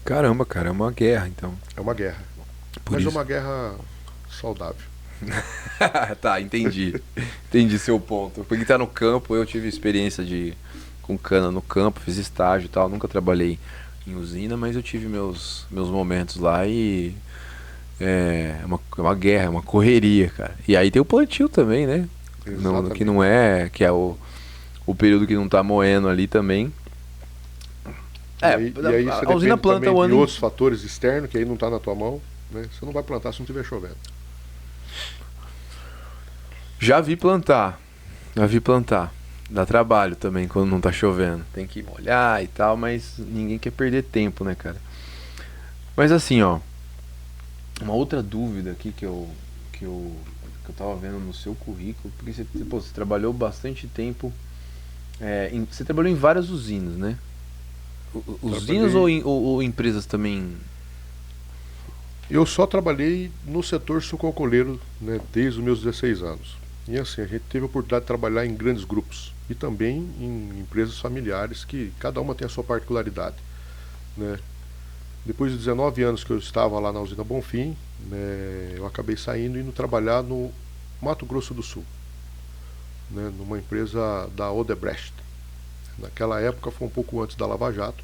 Caramba, cara, é uma guerra, então. É uma guerra. Mas é uma guerra saudável. Tá, entendi. Entendi seu ponto. Porque tá no campo, eu tive experiência com cana no campo, fiz estágio e tal, nunca trabalhei em usina, mas eu tive meus momentos lá e é uma guerra, é uma correria, cara. E aí tem o plantio também, né? Não, que não é, que é o período que não tá moendo ali também. E aí você a usina planta o ano de outros fatores externos que aí não tá na tua mão, né? Você não vai plantar se não estiver chovendo. Já vi plantar. Dá trabalho também quando não tá chovendo. Tem que molhar e tal, mas ninguém quer perder tempo, né, cara? Mas assim, ó, uma outra dúvida aqui que eu tava vendo no seu currículo, porque você trabalhou bastante tempo, você trabalhou em várias usinas, né? Usinas Trabalhei. ou empresas também? Eu só trabalhei no setor sucroalcooleiro, né, desde os meus 16 anos. E assim, a gente teve a oportunidade de trabalhar em grandes grupos e também em empresas familiares que cada uma tem a sua particularidade, né? Depois de 19 anos que eu estava lá na usina Bonfim, né, eu acabei saindo e indo trabalhar no Mato Grosso do Sul, né, numa empresa da Odebrecht. Naquela época foi um pouco antes da Lava Jato.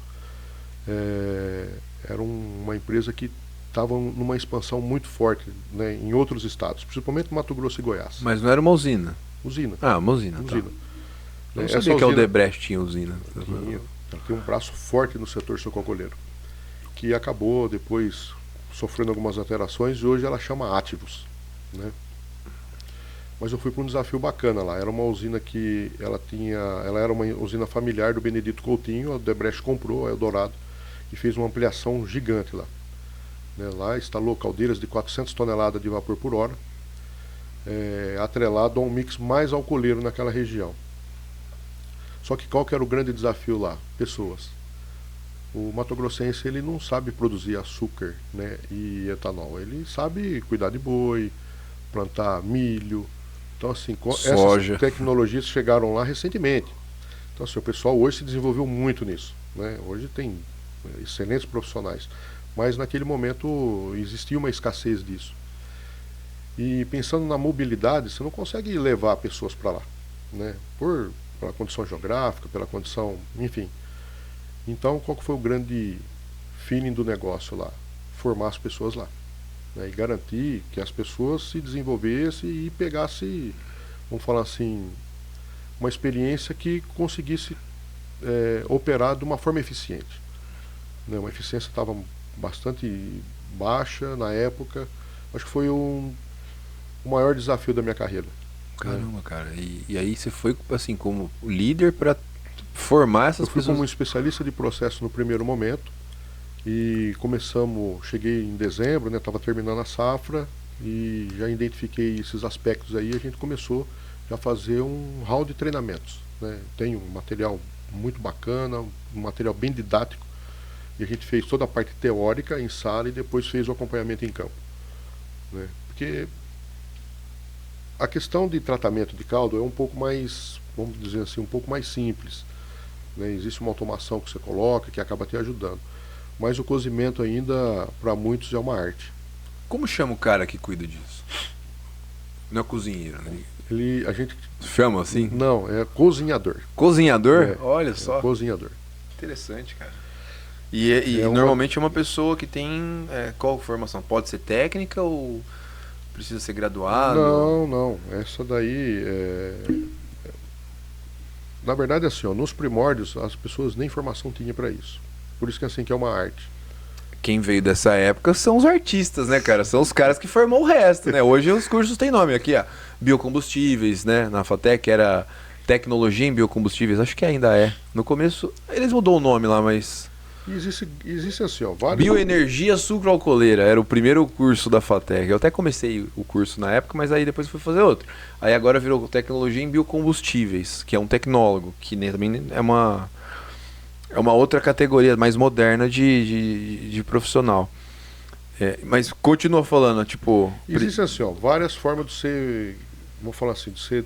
É, era uma empresa que estava numa expansão muito forte, né, em outros estados, principalmente Mato Grosso e Goiás. Mas não era uma usina. Usina. Ah, uma usina, tá. Usina. Eu não Essa sabia que a usina Odebrecht tinha usina. ela tem um braço forte no setor sucroalcooleiro, que acabou depois sofrendo algumas alterações e hoje ela chama Ativos, né? Mas eu fui para um desafio bacana lá. Era uma usina que ela era uma usina familiar do Benedito Coutinho. A Odebrecht comprou a Eldorado e fez uma ampliação gigante lá, né? Lá instalou caldeiras de 400 toneladas de vapor por hora, atrelado a um mix mais alcooleiro naquela região. Só que qual que era o grande desafio lá? Pessoas. O mato-grossense ele não sabe produzir açúcar, né, e etanol. Ele sabe cuidar de boi, plantar milho. Então assim, Soja. essas tecnologias chegaram lá recentemente. Então assim, o pessoal hoje se desenvolveu muito nisso, né? Hoje tem excelentes profissionais, mas naquele momento existia uma escassez disso. E pensando na mobilidade, você não consegue levar pessoas para lá, né? Pela condição geográfica, pela condição, enfim. Então, qual que foi o grande feeling do negócio lá? Formar as pessoas lá, né, e garantir que as pessoas se desenvolvessem e pegassem, vamos falar assim, uma experiência que conseguisse operar de uma forma eficiente, né? Uma eficiência estava bastante baixa na época. Acho que foi o maior desafio da minha carreira. Caramba, cara. E aí você foi assim como líder para formar essas Eu fui pessoas? como especialista de processo no primeiro momento e cheguei em dezembro, né, estava terminando a safra e já identifiquei esses aspectos aí. A gente começou já a fazer um hall de treinamentos, né? Tem um material muito bacana, um material bem didático, e a gente fez toda a parte teórica em sala e depois fez o acompanhamento em campo, né? Porque a questão de tratamento de caldo é um pouco mais, vamos dizer assim, um pouco mais simples, né? Existe uma automação que você coloca que acaba te ajudando, mas o cozimento ainda para muitos é uma arte. Como chama o cara que cuida disso? Não é cozinheiro, né? A gente Chama assim? não é cozinhador. Cozinhador? Olha só. Cozinhador. Interessante, cara. E normalmente é uma pessoa que tem qual formação? Pode ser técnica ou precisa ser graduado? Não. Essa daí na verdade, assim, ó, nos primórdios as pessoas nem formação tinham para isso. Por isso que assim que é uma arte. Quem veio dessa época são os artistas, né, cara? São os caras que formou o resto, né? Hoje os cursos têm nome aqui, ó. Biocombustíveis, né? Na FATEC era Tecnologia em Biocombustíveis, acho que ainda é. No começo, eles mudou o nome lá, mas... E existe assim, ó, vários... Bioenergia sucroalcooleira era o primeiro curso da FATEC. Eu até comecei o curso na época, mas aí depois fui fazer outro. Aí agora virou Tecnologia em Biocombustíveis, que é um tecnólogo, que também é uma outra categoria mais moderna de profissional. Mas continua falando, tipo... Existe assim, ó, várias formas de você, vamos falar assim, de você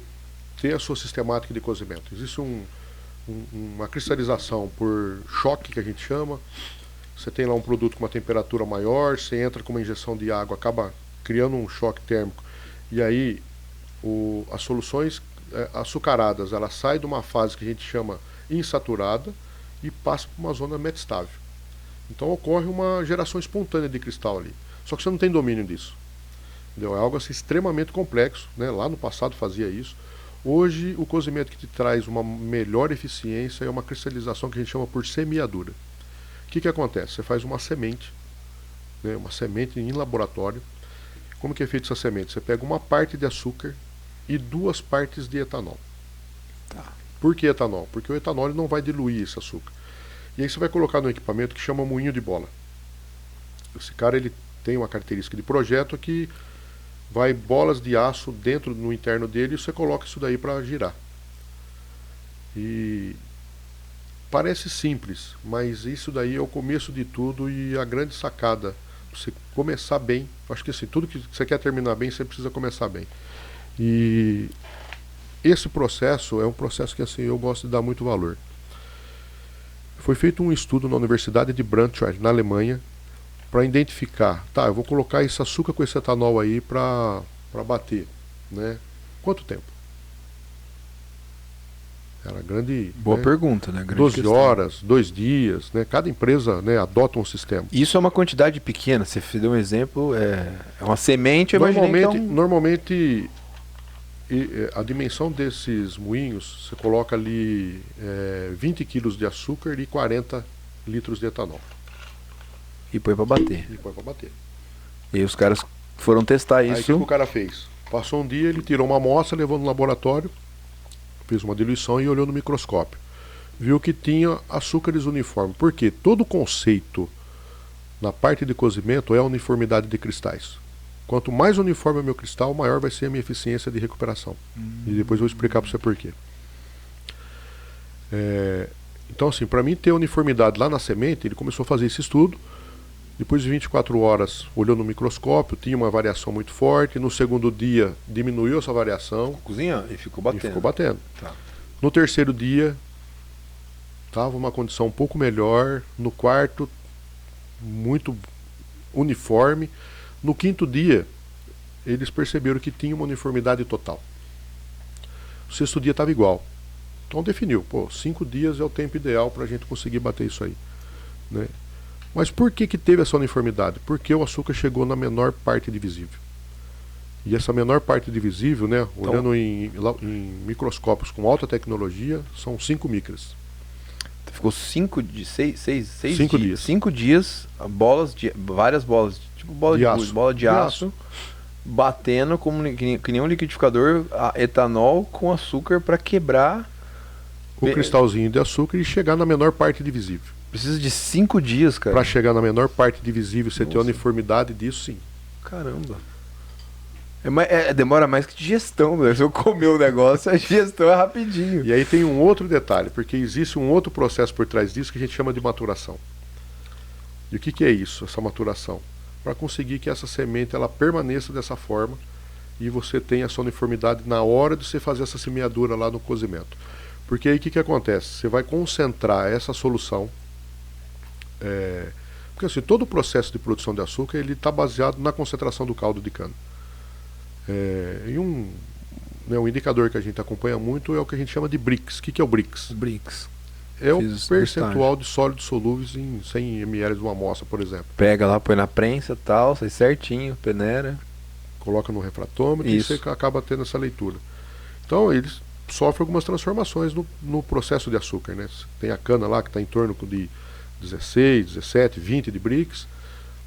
ter a sua sistemática de cozimento. Existe uma cristalização por choque, que a gente chama. Você tem lá um produto com uma temperatura maior, você entra com uma injeção de água, acaba criando um choque térmico. E aí as soluções açucaradas, ela sai de uma fase que a gente chama insaturada e passa para uma zona metastável. Então ocorre uma geração espontânea de cristal ali. Só que você não tem domínio disso. Entendeu? É algo assim, extremamente complexo, né? Lá no passado fazia isso. Hoje o cozimento que te traz uma melhor eficiência é uma cristalização que a gente chama por semeadura. O que acontece? Você faz uma semente, né? Uma semente em laboratório. Como que é feita essa semente? Você pega uma parte de açúcar e 2 partes de etanol. Tá. Por que etanol? Porque o etanol ele não vai diluir esse açúcar. E aí você vai colocar no equipamento que chama moinho de bola. Esse cara ele tem uma característica de projeto que vai bolas de aço dentro no interno dele e você coloca isso daí para girar. E parece simples, mas isso daí é o começo de tudo e a grande sacada. Você começar bem, acho que assim, tudo que você quer terminar bem, você precisa começar bem. E esse processo é um processo que assim, eu gosto de dar muito valor. Foi feito um estudo na Universidade de Braunschweig, na Alemanha, para identificar, tá, eu vou colocar esse açúcar com esse etanol aí para bater, né? Quanto tempo? Era grande... Boa né? pergunta, né? Grande 12 questão. horas, 2 dias, né? Cada empresa, né, adota um sistema. Isso é uma quantidade pequena, você deu um exemplo, é uma semente, eu imaginei que é Normalmente a dimensão desses moinhos, você coloca ali 20 quilos de açúcar e 40 litros de etanol. E põe pra bater. E põe para bater. E aí os caras foram testar Aí o que isso. o cara fez? Passou um dia, ele tirou uma amostra, levou no laboratório, fez uma diluição e olhou no microscópio. Viu que tinha açúcares uniformes. Por quê? Todo o conceito na parte de cozimento é a uniformidade de cristais. Quanto mais uniforme é o meu cristal, maior vai ser a minha eficiência de recuperação. E depois eu vou explicar para você por quê. Então, assim, para mim ter uniformidade lá na semente, ele começou a fazer esse estudo. Depois de 24 horas, olhou no microscópio, tinha uma variação muito forte. No segundo dia, diminuiu essa variação. Cozinhando e ficou E batendo. ficou batendo. Tá. No terceiro dia, estava uma condição um pouco melhor. No quarto, muito uniforme. No quinto dia, eles perceberam que tinha uma uniformidade total. O sexto dia estava igual. Então definiu, 5 dias é o tempo ideal para a gente conseguir bater isso aí, né? Mas por que teve essa uniformidade? Porque o açúcar chegou na menor parte divisível. E essa menor parte divisível, né, Então, olhando em microscópios com alta tecnologia, são 5 micras. Ficou 5 dias, 6 5 dias. 5 dias, várias bolas, tipo bola de aço, batendo como que nem um liquidificador, etanol com açúcar para quebrar O cristalzinho de açúcar e chegar na menor parte divisível. Precisa de 5 dias, cara. Para chegar na menor parte divisível, você ter a Nossa. uniformidade disso, sim. Caramba. Demora mais que digestão, velho. Se eu comer o negócio, a digestão é rapidinho. E aí tem um outro detalhe, porque existe um outro processo por trás disso que a gente chama de maturação. E o que é isso, essa maturação? Para conseguir que essa semente ela permaneça dessa forma e você tenha essa uniformidade na hora de você fazer essa semeadura lá no cozimento. Porque aí o que acontece? Você vai concentrar essa solução. Porque assim, todo o processo de produção de açúcar ele está baseado na concentração do caldo de cana. E um indicador que a gente acompanha muito é o que a gente chama de Brix. O que é o Brix? Brix. É o percentual de sólidos solúveis em 100 ml de uma amostra, por exemplo. Pega lá, põe na prensa e tal, sai certinho, peneira. Coloca no refratômetro Isso. e você acaba tendo essa leitura. Então eles sofrem algumas transformações no processo de açúcar, né? Tem a cana lá que está em torno de 16, 17, 20 de Brix.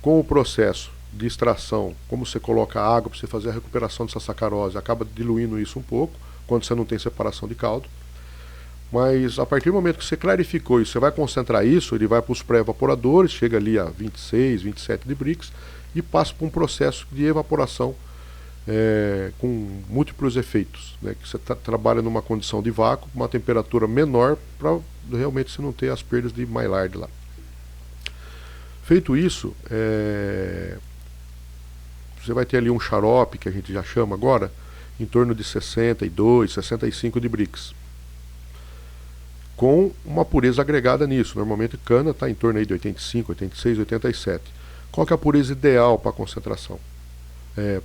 Com o processo de extração, como você coloca água para você fazer a recuperação dessa sacarose, acaba diluindo isso um pouco, quando você não tem separação de caldo. Mas a partir do momento que você clarificou isso, você vai concentrar isso, ele vai para os pré-evaporadores, chega ali a 26, 27 de Brix e passa para um processo de evaporação com múltiplos efeitos, né? Que você trabalha numa condição de vácuo, com uma temperatura menor, para realmente você não ter as perdas de Maillard lá. Feito isso, você vai ter ali um xarope, que a gente já chama agora, em torno de 62, 65 de Brix, com uma pureza agregada nisso. Normalmente cana está em torno aí de 85, 86, 87. Qual que é a pureza ideal para a concentração?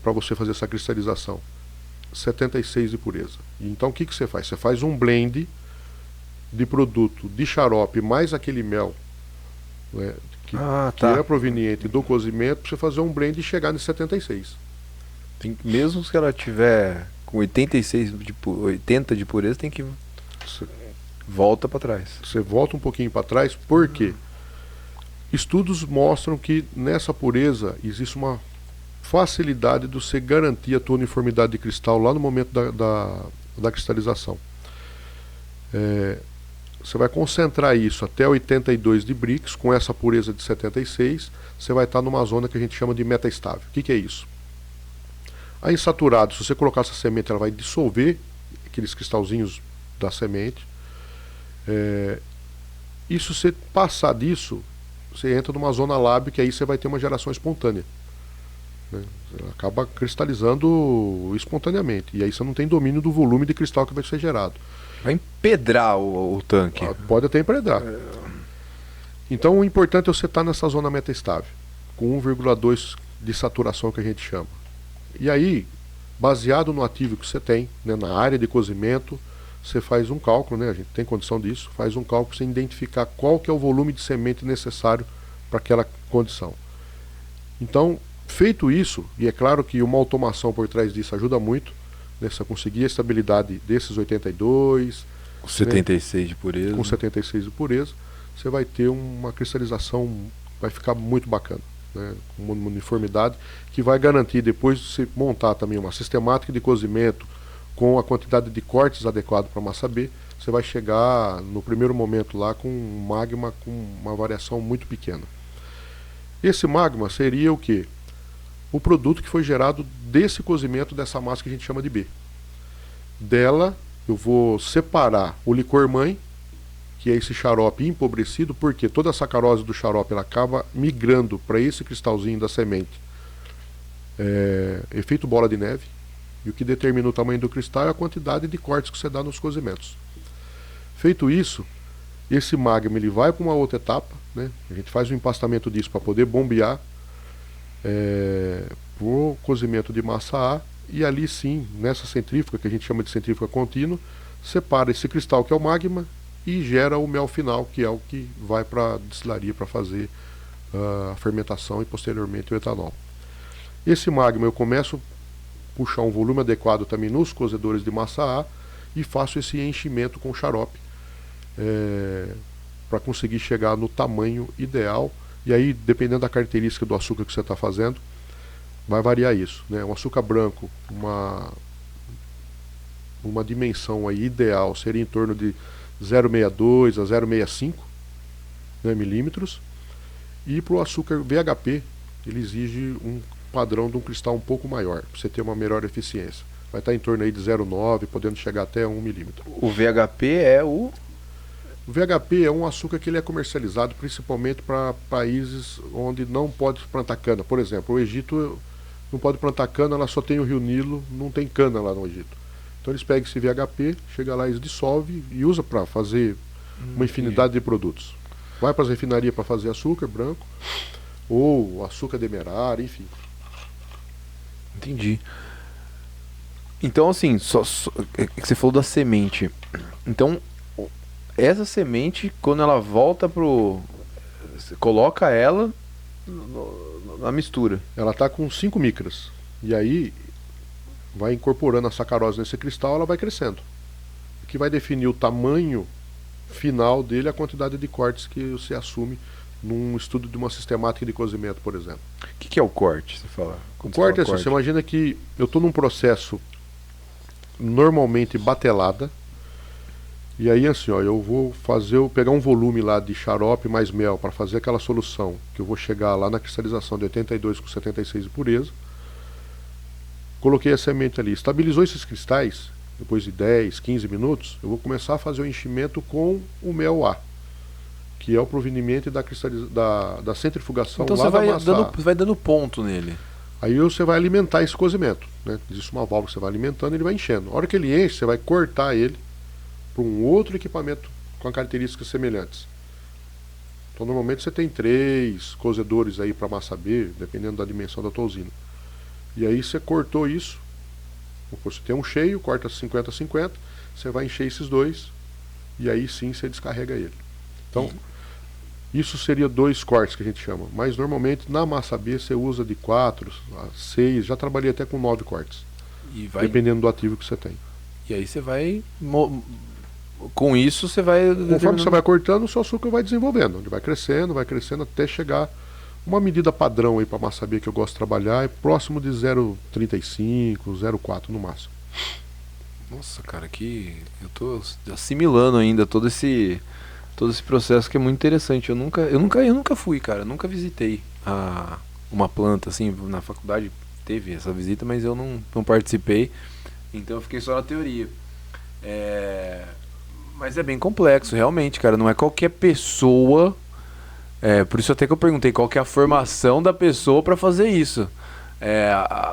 Para você fazer essa cristalização? 76 de pureza. E então o que você faz? Você faz um blend de produto de xarope mais aquele mel, né, que é proveniente do cozimento, para você fazer um blend e chegar em 76. Mesmo se ela tiver com 86 80 de pureza, tem que volta para trás. Você volta um pouquinho para trás, por quê? Estudos mostram que nessa pureza existe uma facilidade de você garantir a tua uniformidade de cristal lá no momento da cristalização. Você vai concentrar isso até 82 de Brix, com essa pureza de 76, você vai estar numa zona que a gente chama de metaestável. O que é isso? A insaturado, se você colocar essa semente, ela vai dissolver aqueles cristalzinhos da semente. E se você passar disso, você entra numa zona lábio, que aí você vai ter uma geração espontânea. Né? Você acaba cristalizando espontaneamente. E aí você não tem domínio do volume de cristal que vai ser gerado. Vai empedrar o tanque. Pode até empedrar. Então o importante é você estar nessa zona metaestável, com 1,2 de saturação que a gente chama. E aí, baseado no ativo que você tem, né, na área de cozimento, você faz um cálculo, né, a gente tem condição disso, faz um cálculo para você identificar qual que é o volume de semente necessário para aquela condição. Então, feito isso, e é claro que uma automação por trás disso ajuda muito, né, você conseguir a estabilidade desses 82, com 76 né, de pureza. Com 76 de pureza, você vai ter uma cristalização, vai ficar muito bacana, né, com uma uniformidade que vai garantir, depois de você montar também uma sistemática de cozimento com a quantidade de cortes adequado para massa B, você vai chegar no primeiro momento lá com um magma com uma variação muito pequena. Esse magma seria o quê? O produto que foi gerado desse cozimento dessa massa que a gente chama de B. Dela eu vou separar o licor mãe, que é esse xarope empobrecido, porque toda a sacarose do xarope ela acaba migrando para esse cristalzinho da semente. Efeito bola de neve. E o que determina o tamanho do cristal é a quantidade de cortes que você dá nos cozimentos. Feito isso, esse magma ele vai para uma outra etapa, né? A gente faz o empastamento disso para poder bombear o cozimento de massa A, e ali sim, nessa centrífuga, que a gente chama de centrífuga contínua, separa esse cristal que é o magma e gera o mel final, que é o que vai para a destilaria para fazer a fermentação e posteriormente o etanol. Esse magma eu começo a puxar um volume adequado também nos cozedores de massa A e faço esse enchimento com xarope para conseguir chegar no tamanho ideal. E aí, dependendo da característica do açúcar que você está fazendo, vai variar isso, né? Um açúcar branco, uma dimensão aí ideal seria em torno de 0,62 a 0,65, né, milímetros. E para o açúcar VHP, ele exige um padrão de um cristal um pouco maior, para você ter uma melhor eficiência. Vai estar em torno aí de 0,9, podendo chegar até 1 milímetro. O VHP é o... O VHP é um açúcar que ele é comercializado principalmente para países onde não pode plantar cana. Por exemplo, o Egito não pode plantar cana, lá só tem o Rio Nilo, não tem cana lá no Egito. Então eles pegam esse VHP, chega lá, eles dissolvem e usa para fazer uma infinidade de produtos. Vai para as refinarias para fazer açúcar branco, ou açúcar demerara, enfim. Entendi. Então, assim, você falou da semente. Então, essa semente, quando ela volta pro... Você coloca ela na mistura. Ela está com 5 micras. E aí, vai incorporando a sacarose nesse cristal, ela vai crescendo. O que vai definir o tamanho final dele é a quantidade de cortes que você assume num estudo de uma sistemática de cozimento, por exemplo. O que é o corte, você fala? O corte é assim, você imagina que eu estou num processo normalmente batelada, e aí assim, ó, eu vou pegar um volume lá de xarope mais mel para fazer aquela solução, que eu vou chegar lá na cristalização de 82 com 76 de pureza. Coloquei a semente ali, estabilizou esses cristais, depois de 10, 15 minutos, eu vou começar a fazer o enchimento com o mel A, que é o proveniente da centrifugação então lá da massa A. Você vai dando ponto nele. Aí você vai alimentar esse cozimento, né? Existe uma válvula que você vai alimentando e ele vai enchendo. A hora que ele enche, você vai cortar ele para um outro equipamento com características semelhantes. Então normalmente você tem 3 cozedores aí para massa B, dependendo da dimensão da tua usina. E aí você cortou isso, você tem um cheio, corta 50-50, você vai encher esses dois e aí sim você descarrega ele. Então, isso seria 2 cortes que a gente chama, mas normalmente na massa B você usa de 4 a 6, já trabalhei até com 9 cortes, dependendo do ativo que você tem. E aí você vai, com isso você vai... Conforme você vai cortando, o seu açúcar vai desenvolvendo, ele vai crescendo até chegar uma medida padrão aí para massa B que eu gosto de trabalhar, é próximo de 0,35, 0,4 no máximo. Nossa, cara, que eu tô assimilando ainda todo esse processo que é muito interessante. Eu nunca fui, cara, nunca visitei uma planta assim na faculdade. Teve essa visita, mas eu não participei, então eu fiquei só na teoria. É, mas é bem complexo, realmente, cara. Não é qualquer pessoa. Por isso até que eu perguntei qual que é a formação da pessoa para fazer isso.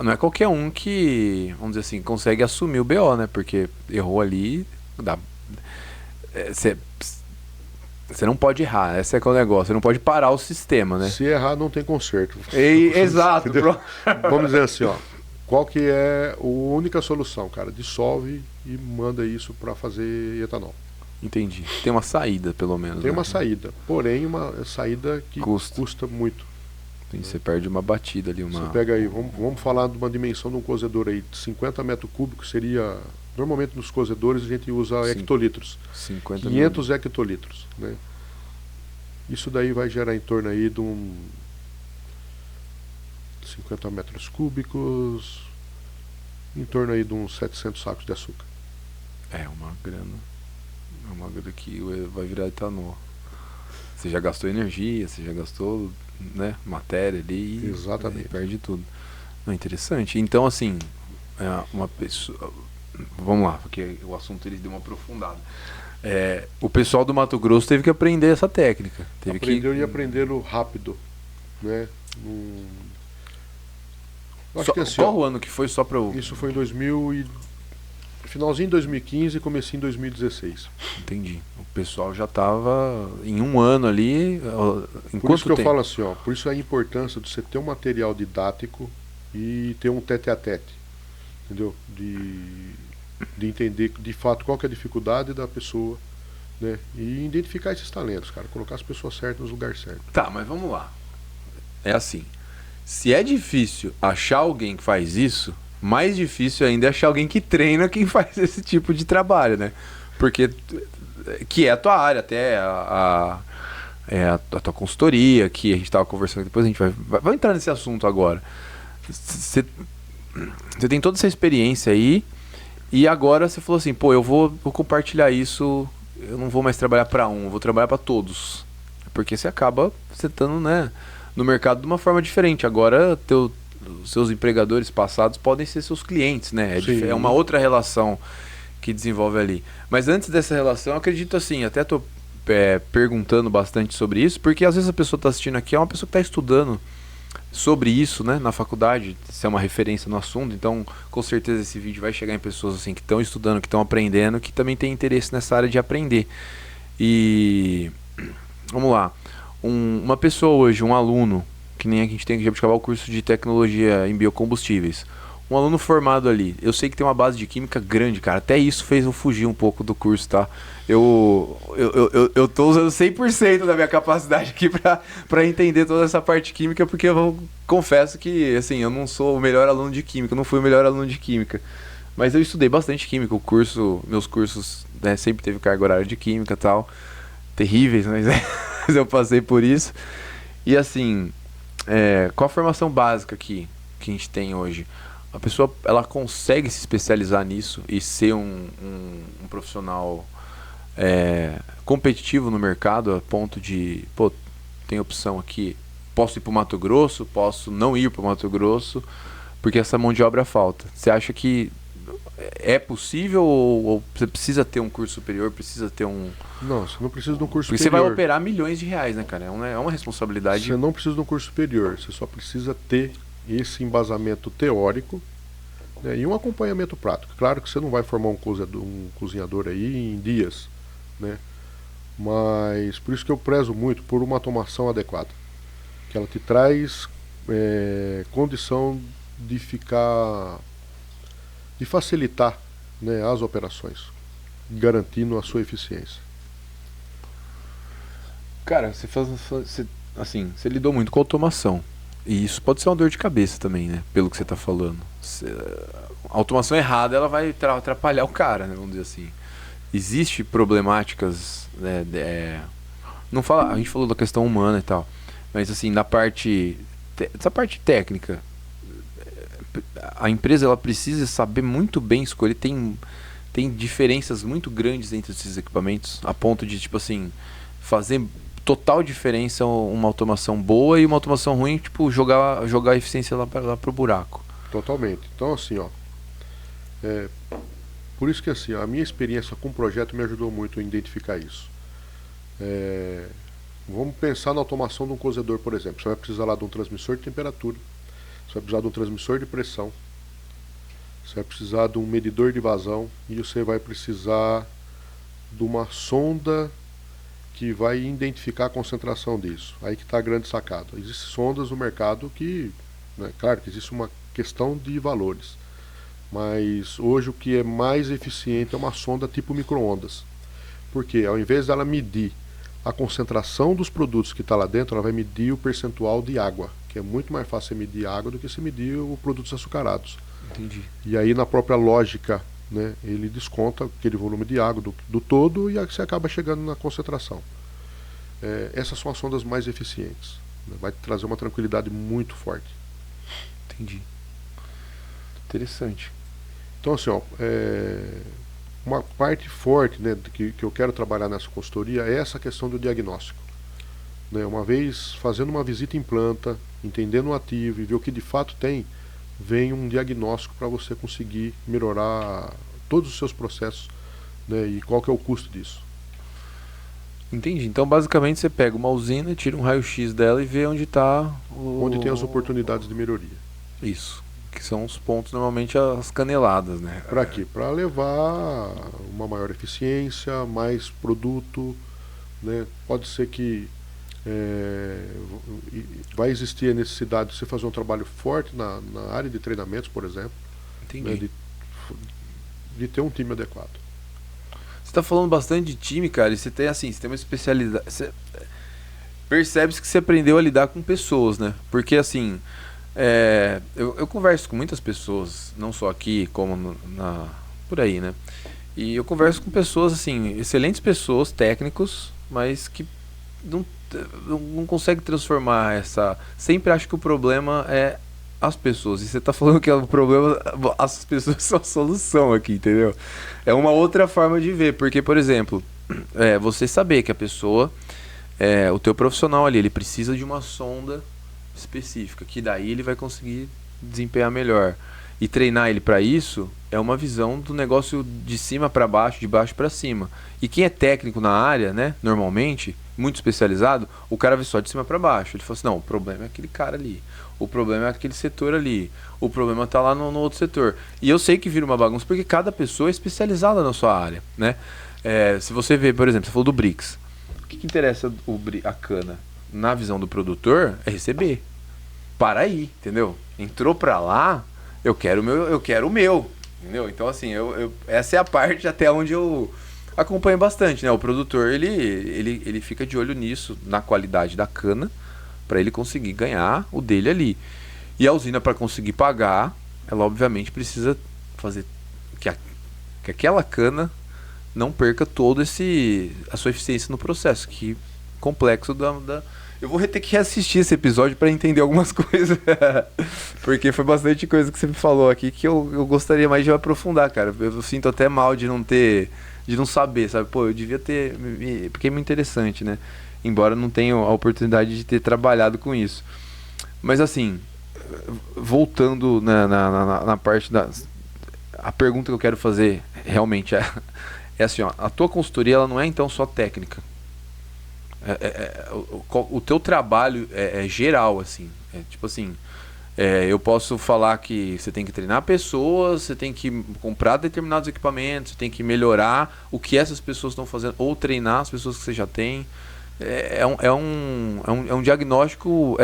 Não é qualquer um que, vamos dizer assim, consegue assumir o BO, né? Porque errou ali, você não pode errar, esse é que é o negócio. Você não pode parar o sistema, né? Se errar, não tem conserto. Exato. Vamos dizer assim, ó. Qual que é a única solução, cara? Dissolve e manda isso para fazer etanol. Entendi. Tem uma saída, pelo menos. Tem né? uma saída, porém uma saída que custa muito. Você perde uma batida ali. Você pega aí, vamos falar de uma dimensão de um cozedor aí, de 50 metros cúbicos seria... Normalmente nos cozedores a gente usa hectolitros. 500 hectolitros, né? Isso daí vai gerar em torno aí de 50 metros cúbicos, em torno aí de uns 700 sacos de açúcar. É uma grana. É uma grana que vai virar etanol. Você já gastou energia, você já gastou, né, matéria ali. Exatamente. E perde tudo. Não, interessante. Então, assim, uma pessoa... Vamos lá, porque o assunto ele deu uma aprofundada. O pessoal do Mato Grosso teve que aprender essa técnica. E aprenderam rápido, né? Acho que assim, qual o ano que foi só para o... Isso foi em finalzinho de 2015 e comecinho em 2016. Entendi. O pessoal já estava em um ano ali. Por isso que eu falo assim, ó, por isso a importância de você ter um material didático e ter um tete-a-tete, entendeu? De entender de fato qual que é a dificuldade da pessoa, né? E identificar esses talentos, cara, colocar as pessoas certas nos lugares certos. Tá, mas vamos lá. É assim, se é difícil achar alguém que faz isso, mais difícil ainda é achar alguém que treina quem faz esse tipo de trabalho, né? Porque que é a tua área, até a tua consultoria, que a gente estava conversando, depois a gente vai entrar nesse assunto agora. Você tem toda essa experiência aí, e agora você falou assim, pô, eu vou compartilhar isso, eu não vou mais trabalhar para eu vou trabalhar para todos. Porque você acaba estando, né, no mercado de uma forma diferente. Agora, os seus empregadores passados podem ser seus clientes, né? É uma outra relação que desenvolve ali. Mas antes dessa relação, eu acredito assim, até tô perguntando bastante sobre isso, porque às vezes a pessoa está assistindo aqui, é uma pessoa que está estudando sobre isso, né, na faculdade, se é uma referência no assunto, então com certeza esse vídeo vai chegar em pessoas assim que estão estudando, que estão aprendendo, que também têm interesse nessa área de aprender. E vamos lá, uma pessoa hoje, um aluno, que nem a gente tem que acabar o curso de tecnologia em biocombustíveis, um aluno formado ali, eu sei que tem uma base de química grande, cara, até isso fez eu fugir um pouco do curso, tá? Eu tô usando 100% da minha capacidade aqui pra entender toda essa parte química, porque eu confesso que, assim, eu não sou o melhor aluno de química, não fui o melhor aluno de química, mas eu estudei bastante química, meus cursos, né, sempre teve carga horária de química e tal, terríveis, mas eu passei por isso, e assim, qual a formação básica que a gente tem hoje? A pessoa, ela consegue se especializar nisso e ser um profissional competitivo no mercado, a ponto de, pô, tem opção aqui, posso ir para o Mato Grosso, posso não ir para o Mato Grosso, porque essa mão de obra falta. Você acha que é possível ou você precisa ter um curso superior, precisa ter um... Não, você não precisa de um curso porque superior. Porque você vai operar milhões de reais, né, cara? É uma responsabilidade. Você não precisa de um curso superior, você só precisa ter esse embasamento teórico, né, e um acompanhamento prático. Claro que você não vai formar um cozinhador aí em dias, né? Mas por isso que eu prezo muito por uma automação adequada, que ela te traz condição de facilitar, né, as operações, garantindo a sua eficiência. Cara, você lidou muito com automação. E isso pode ser uma dor de cabeça também, né? Pelo que você está falando. A automação errada, ela vai atrapalhar o cara, né? Vamos dizer assim. Existe problemáticas, né, a gente falou da questão humana e tal, mas assim, essa parte técnica, a empresa ela precisa saber muito bem escolher. tem diferenças muito grandes entre esses equipamentos, a ponto de, tipo assim, fazer total diferença uma automação boa e uma automação ruim, tipo, jogar a eficiência lá pro buraco. Totalmente. Então, assim, ó, por isso que assim, a minha experiência com o projeto me ajudou muito a identificar isso. Vamos pensar na automação de um cozedor, por exemplo. Você vai precisar lá de um transmissor de temperatura, você vai precisar de um transmissor de pressão, você vai precisar de um medidor de vazão e você vai precisar de uma sonda que vai identificar a concentração disso. Aí que está a grande sacada. Existem sondas no mercado que, né, claro que existe uma questão de valores, mas hoje o que é mais eficiente é uma sonda tipo micro-ondas. Porque ao invés dela medir a concentração dos produtos que está lá dentro, ela vai medir o percentual de água, que é muito mais fácil você medir água do que você medir os produtos açucarados. Entendi. E aí na própria lógica, né, ele desconta aquele volume de água do todo e aí você acaba chegando na concentração. Essas são as sondas mais eficientes, né, vai trazer uma tranquilidade muito forte. Entendi. Interessante. Então assim, ó, uma parte forte, né, que eu quero trabalhar nessa consultoria é essa questão do diagnóstico. Né, uma vez fazendo uma visita em planta, entendendo o ativo e ver o que de fato tem, vem um diagnóstico para você conseguir melhorar todos os seus processos, né, e qual que é o custo disso. Entendi. Então basicamente você pega uma usina, tira um raio-x dela e vê onde está onde tem as oportunidades de melhoria. Isso. Que são os pontos, normalmente as caneladas, né? Para quê? Para levar uma maior eficiência, mais produto, né? Pode ser que vai existir a necessidade de você fazer um trabalho forte na área de treinamentos, por exemplo. Entendi. Né? De ter um time adequado. Você está falando bastante de time, cara, e você tem assim, você tem uma especialidade. Percebe-se que você aprendeu a lidar com pessoas, né? Porque assim, eu converso com muitas pessoas, não só aqui, como por aí, né? E eu converso com pessoas, assim, excelentes pessoas, técnicos, mas que não conseguem transformar essa... Sempre acho que o problema é as pessoas. E você tá falando que o problema, as pessoas são a solução aqui, entendeu? É uma outra forma de ver, porque, por exemplo, você saber que a pessoa, o teu profissional ali, ele precisa de uma sonda específica, que daí ele vai conseguir desempenhar melhor. E treinar ele para isso é uma visão do negócio de cima para baixo, de baixo para cima. E quem é técnico na área, né, normalmente, muito especializado, o cara vê só de cima para baixo. Ele fala assim, não, o problema é aquele cara ali, o problema é aquele setor ali, o problema tá lá no outro setor. E eu sei que vira uma bagunça porque cada pessoa é especializada na sua área, né? Se você vê, por exemplo, você falou do BRICS. O que interessa a cana? Na visão do produtor, é receber. Para aí, entendeu? Entrou para lá, eu quero o meu, entendeu? Então assim, essa é a parte até onde eu acompanho bastante, né? O produtor, ele fica de olho nisso, na qualidade da cana, para ele conseguir ganhar o dele ali. E a usina, para conseguir pagar, ela obviamente precisa fazer que aquela cana não perca toda a sua eficiência no processo, que complexo Eu vou ter que reassistir esse episódio para entender algumas coisas. Porque foi bastante coisa que você me falou aqui que eu gostaria mais de aprofundar, cara. Eu sinto até mal de não saber, sabe? Pô, eu devia ter... Porque é muito interessante, né? Embora não tenha a oportunidade de ter trabalhado com isso. Mas assim, voltando na parte a pergunta que eu quero fazer realmente é assim, ó. A tua consultoria, ela não é então só técnica. O teu trabalho é geral, assim. Tipo assim, eu posso falar que você tem que treinar pessoas, você tem que comprar determinados equipamentos, você tem que melhorar o que essas pessoas estão fazendo, ou treinar as pessoas que você já tem. É um diagnóstico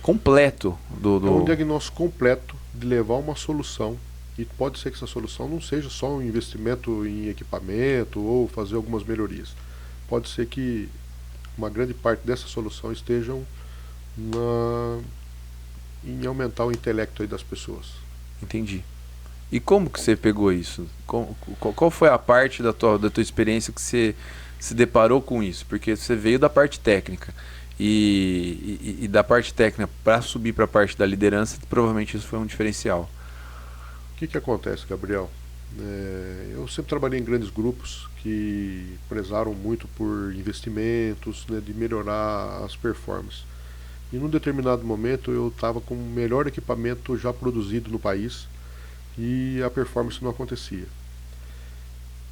completo É um diagnóstico completo de levar uma solução. E pode ser que essa solução não seja só um investimento em equipamento ou fazer algumas melhorias. Pode ser que uma grande parte dessa solução estejam em aumentar o intelecto aí das pessoas. Entendi. E como que você pegou isso? Qual foi a parte da tua experiência que você se deparou com isso? Porque você veio da parte técnica e da parte técnica para subir para a parte da liderança, provavelmente isso foi um diferencial. O que acontece, Gabriel? Eu sempre trabalhei em grandes grupos que prezaram muito por investimentos, né, de melhorar as performances. E num determinado momento eu estava com o melhor equipamento já produzido no país e a performance não acontecia.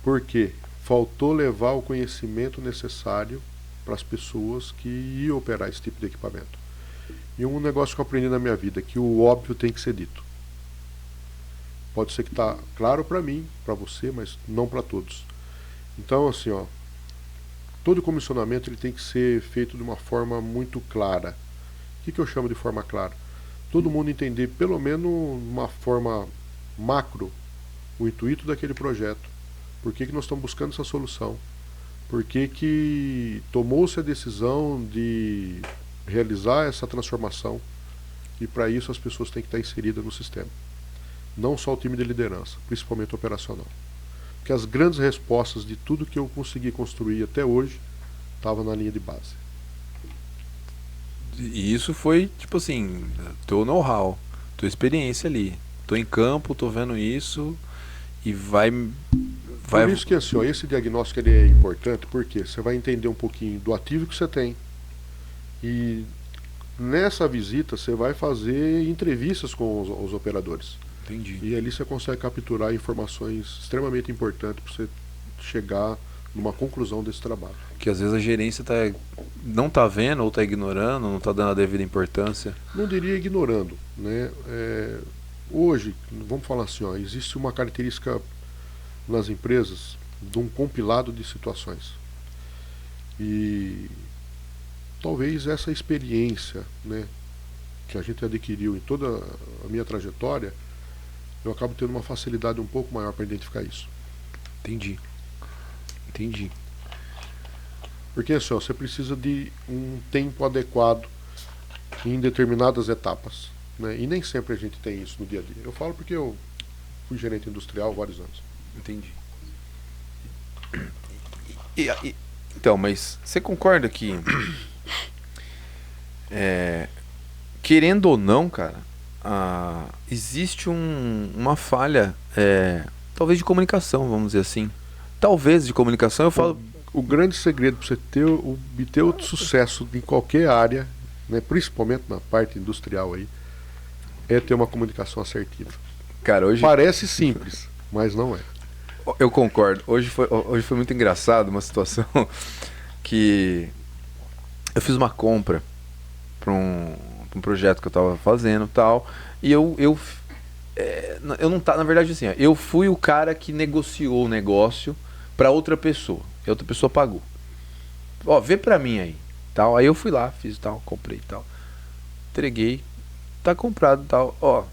Por quê? Faltou levar o conhecimento necessário para as pessoas que iam operar esse tipo de equipamento. E um negócio que eu aprendi na minha vida, que o óbvio tem que ser dito. Pode ser que está claro para mim, para você, mas não para todos. Então, assim, todo comissionamento ele tem que ser feito de uma forma muito clara. O que eu chamo de forma clara? Todo mundo entender, pelo menos uma forma macro, o intuito daquele projeto. Por que nós estamos buscando essa solução? Por que tomou-se a decisão de realizar essa transformação? E para isso as pessoas têm que estar inseridas no sistema. Não só o time de liderança, principalmente operacional. Porque as grandes respostas de tudo que eu consegui construir até hoje estavam na linha de base. E isso foi, tipo assim, teu know-how, tua experiência ali. Tô em campo, tô vendo isso e vai... Por isso que assim, esse diagnóstico ele é importante, porque você vai entender um pouquinho do ativo que você tem. E nessa visita você vai fazer entrevistas com os operadores. Entendi. E ali você consegue capturar informações extremamente importantes para você chegar numa conclusão desse trabalho. Que às vezes a gerência não está vendo ou está ignorando, não está dando a devida importância. Não diria ignorando, né? Hoje, vamos falar assim, existe uma característica nas empresas de um compilado de situações. E talvez essa experiência, né, que a gente adquiriu em toda a minha trajetória, eu acabo tendo uma facilidade um pouco maior para identificar isso. Entendi. Porque assim, você precisa de um tempo adequado em determinadas etapas, né? E nem sempre a gente tem isso no dia a dia. Eu falo porque eu fui gerente industrial há vários anos. Entendi. Então, mas você concorda que querendo ou não, cara, existe uma falha, talvez de comunicação, vamos dizer assim. Talvez de comunicação, eu falo... O grande segredo para você obter o sucesso em qualquer área, né, principalmente na parte industrial aí, é ter uma comunicação assertiva. Cara, hoje... Parece simples, mas não é. Eu concordo. Hoje foi muito engraçado uma situação que eu fiz uma compra para um projeto que eu estava fazendo e tal, e eu não tá, na verdade assim, eu fui o cara que negociou o negócio para outra pessoa. E outra pessoa pagou. Vê pra mim aí. Tal. Aí eu fui lá, fiz tal, comprei tal. Entreguei. Tá comprado tal.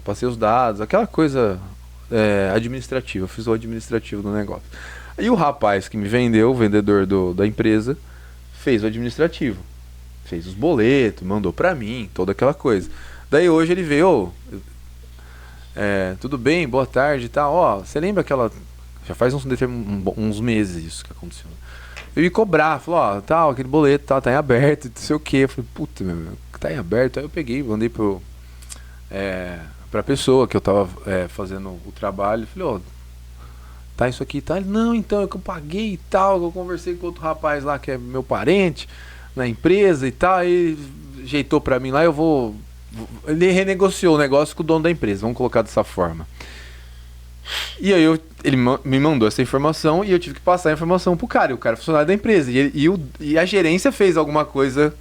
Passei os dados, aquela coisa administrativa. Eu fiz o administrativo do negócio. Aí o rapaz que me vendeu, o vendedor da empresa, fez o administrativo. Fez os boletos, mandou pra mim, toda aquela coisa. Daí hoje ele veio, tudo bem, boa tarde e tal. Você lembra aquela... Já faz uns meses isso que aconteceu. Eu ia cobrar, falou, aquele boleto tá em aberto, não sei o que. Eu falei, puta, tá em aberto. Aí eu peguei, mandei pra pessoa que eu tava fazendo o trabalho. Falei, tá isso aqui, tá? Ele, não, então, é que eu paguei e tal. Eu conversei com outro rapaz lá que é meu parente na empresa e tal. Aí ajeitou pra mim lá, ele renegociou o negócio com o dono da empresa, vamos colocar dessa forma. E aí ele me mandou essa informação e eu tive que passar a informação pro cara. E o cara é funcionário da empresa. E a gerência fez alguma coisa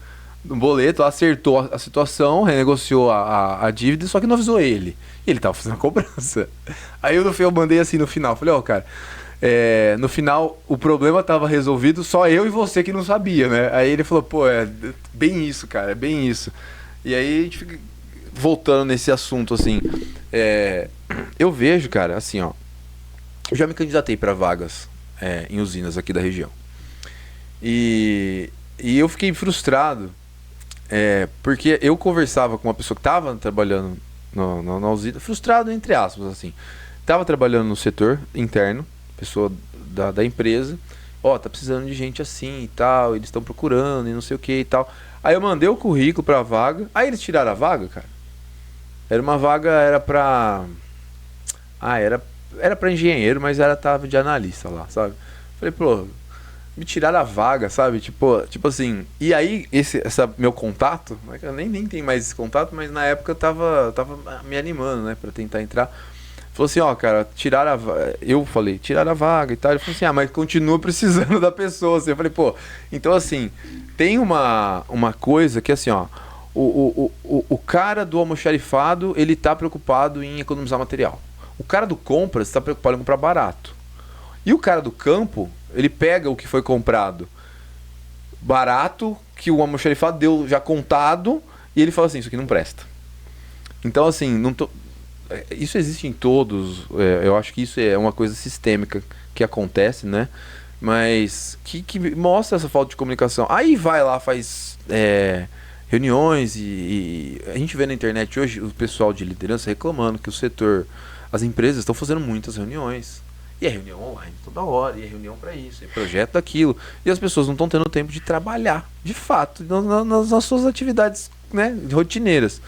no boleto, acertou a situação, renegociou a dívida, só que não avisou ele. E ele tava fazendo a cobrança. Aí eu mandei assim no final. Falei, cara, no final o problema tava resolvido, só eu e você que não sabia, né? Aí ele falou, é bem isso, cara, é bem isso. E aí a gente fica voltando nesse assunto, assim... eu vejo, cara, assim, eu já me candidatei para vagas em usinas aqui da região. E eu fiquei frustrado, porque eu conversava com uma pessoa que estava trabalhando na usina, frustrado entre aspas, assim. Estava trabalhando no setor interno, pessoa da empresa, tá precisando de gente assim e tal, eles estão procurando e não sei o que e tal. Aí eu mandei o currículo pra vaga, aí eles tiraram a vaga, cara. Era uma vaga, era era pra engenheiro, mas ela tava de analista lá, sabe? Falei, pô, me tiraram a vaga, sabe? Tipo assim, e aí essa meu contato, eu nem tenho mais esse contato, mas na época eu tava me animando, né, pra tentar entrar. Falou assim, ó, cara, tiraram a vaga. Eu falei, tiraram a vaga e tal. Ele falou assim, mas continua precisando da pessoa. Assim. Eu falei, pô, então assim, tem uma coisa que assim, ó, o cara do almoxarifado, ele tá preocupado em economizar material. O cara do compras tá preocupado em comprar barato. E o cara do campo, ele pega o que foi comprado barato, que o almoxarifado deu já contado, e ele fala assim, isso aqui não presta. Então assim, não tô... Isso existe em todos, eu acho que isso é uma coisa sistêmica que acontece, né? Mas que mostra essa falta de comunicação. Aí vai lá, faz reuniões e a gente vê na internet hoje o pessoal de liderança reclamando que o setor, as empresas estão fazendo muitas reuniões. E é reunião online toda hora, e é reunião para isso, é projeto daquilo. E as pessoas não estão tendo tempo de trabalhar, de fato, nas suas atividades, né, rotineiras.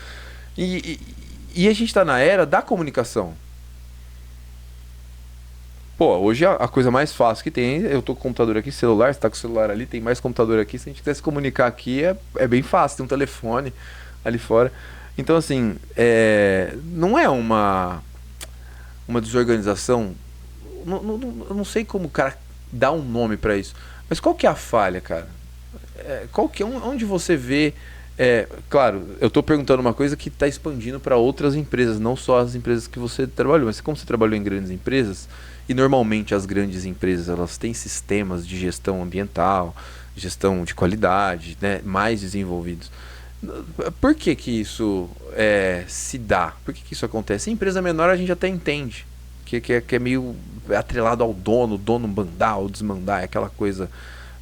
E a gente está na era da comunicação. Pô, hoje a coisa mais fácil que tem, eu tô com o computador aqui, celular, você tá com o celular ali, tem mais computador aqui, se a gente quiser se comunicar aqui é bem fácil, tem um telefone ali fora. Então assim, não é uma desorganização, eu não sei como o cara dá um nome para isso, mas qual que é a falha, cara? Onde você vê... claro, eu estou perguntando uma coisa que está expandindo para outras empresas, não só as empresas que você trabalhou, mas como você trabalhou em grandes empresas, e normalmente as grandes empresas elas têm sistemas de gestão ambiental, gestão de qualidade, né, mais desenvolvidos. Por que que isso se dá? Por que que isso acontece? Em empresa menor a gente até entende, que é meio atrelado ao dono, o dono mandar ou desmandar, é aquela coisa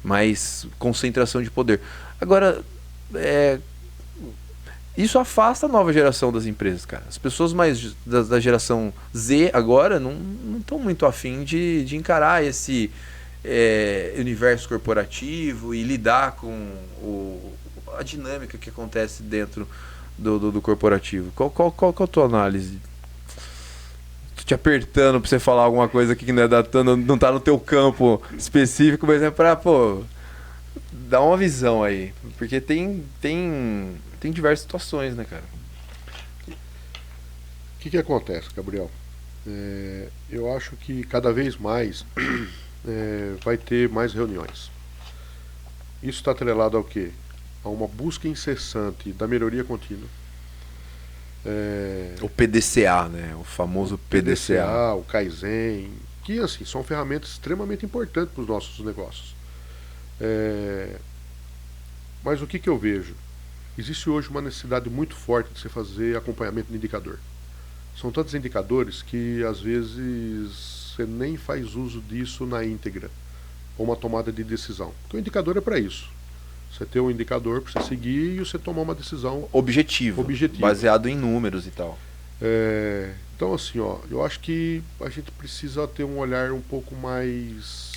mais concentração de poder. Agora, isso afasta a nova geração das empresas, cara. As pessoas mais da geração Z agora não estão muito afim de encarar esse universo corporativo e lidar com a dinâmica que acontece dentro do corporativo. Qual que é a tua análise? Tô te apertando pra você falar alguma coisa aqui que não tá no teu campo específico, mas é pra, pô, dá uma visão aí, porque tem diversas situações, né, cara? O que acontece, Gabriel? Eu acho que cada vez mais vai ter mais reuniões. Isso está atrelado ao quê? A uma busca incessante da melhoria contínua. O PDCA, né? O famoso PDCA. O Kaizen, que assim, são ferramentas extremamente importantes para os nossos negócios. Mas o que eu vejo? Existe hoje uma necessidade muito forte de você fazer acompanhamento de indicador. São tantos indicadores que às vezes você nem faz uso disso na íntegra, ou uma tomada de decisão. Porque o indicador é para isso. Você ter um indicador para você seguir e você tomar uma decisão objetivo, baseado em números e tal. Então assim, eu acho que a gente precisa ter um olhar um pouco mais,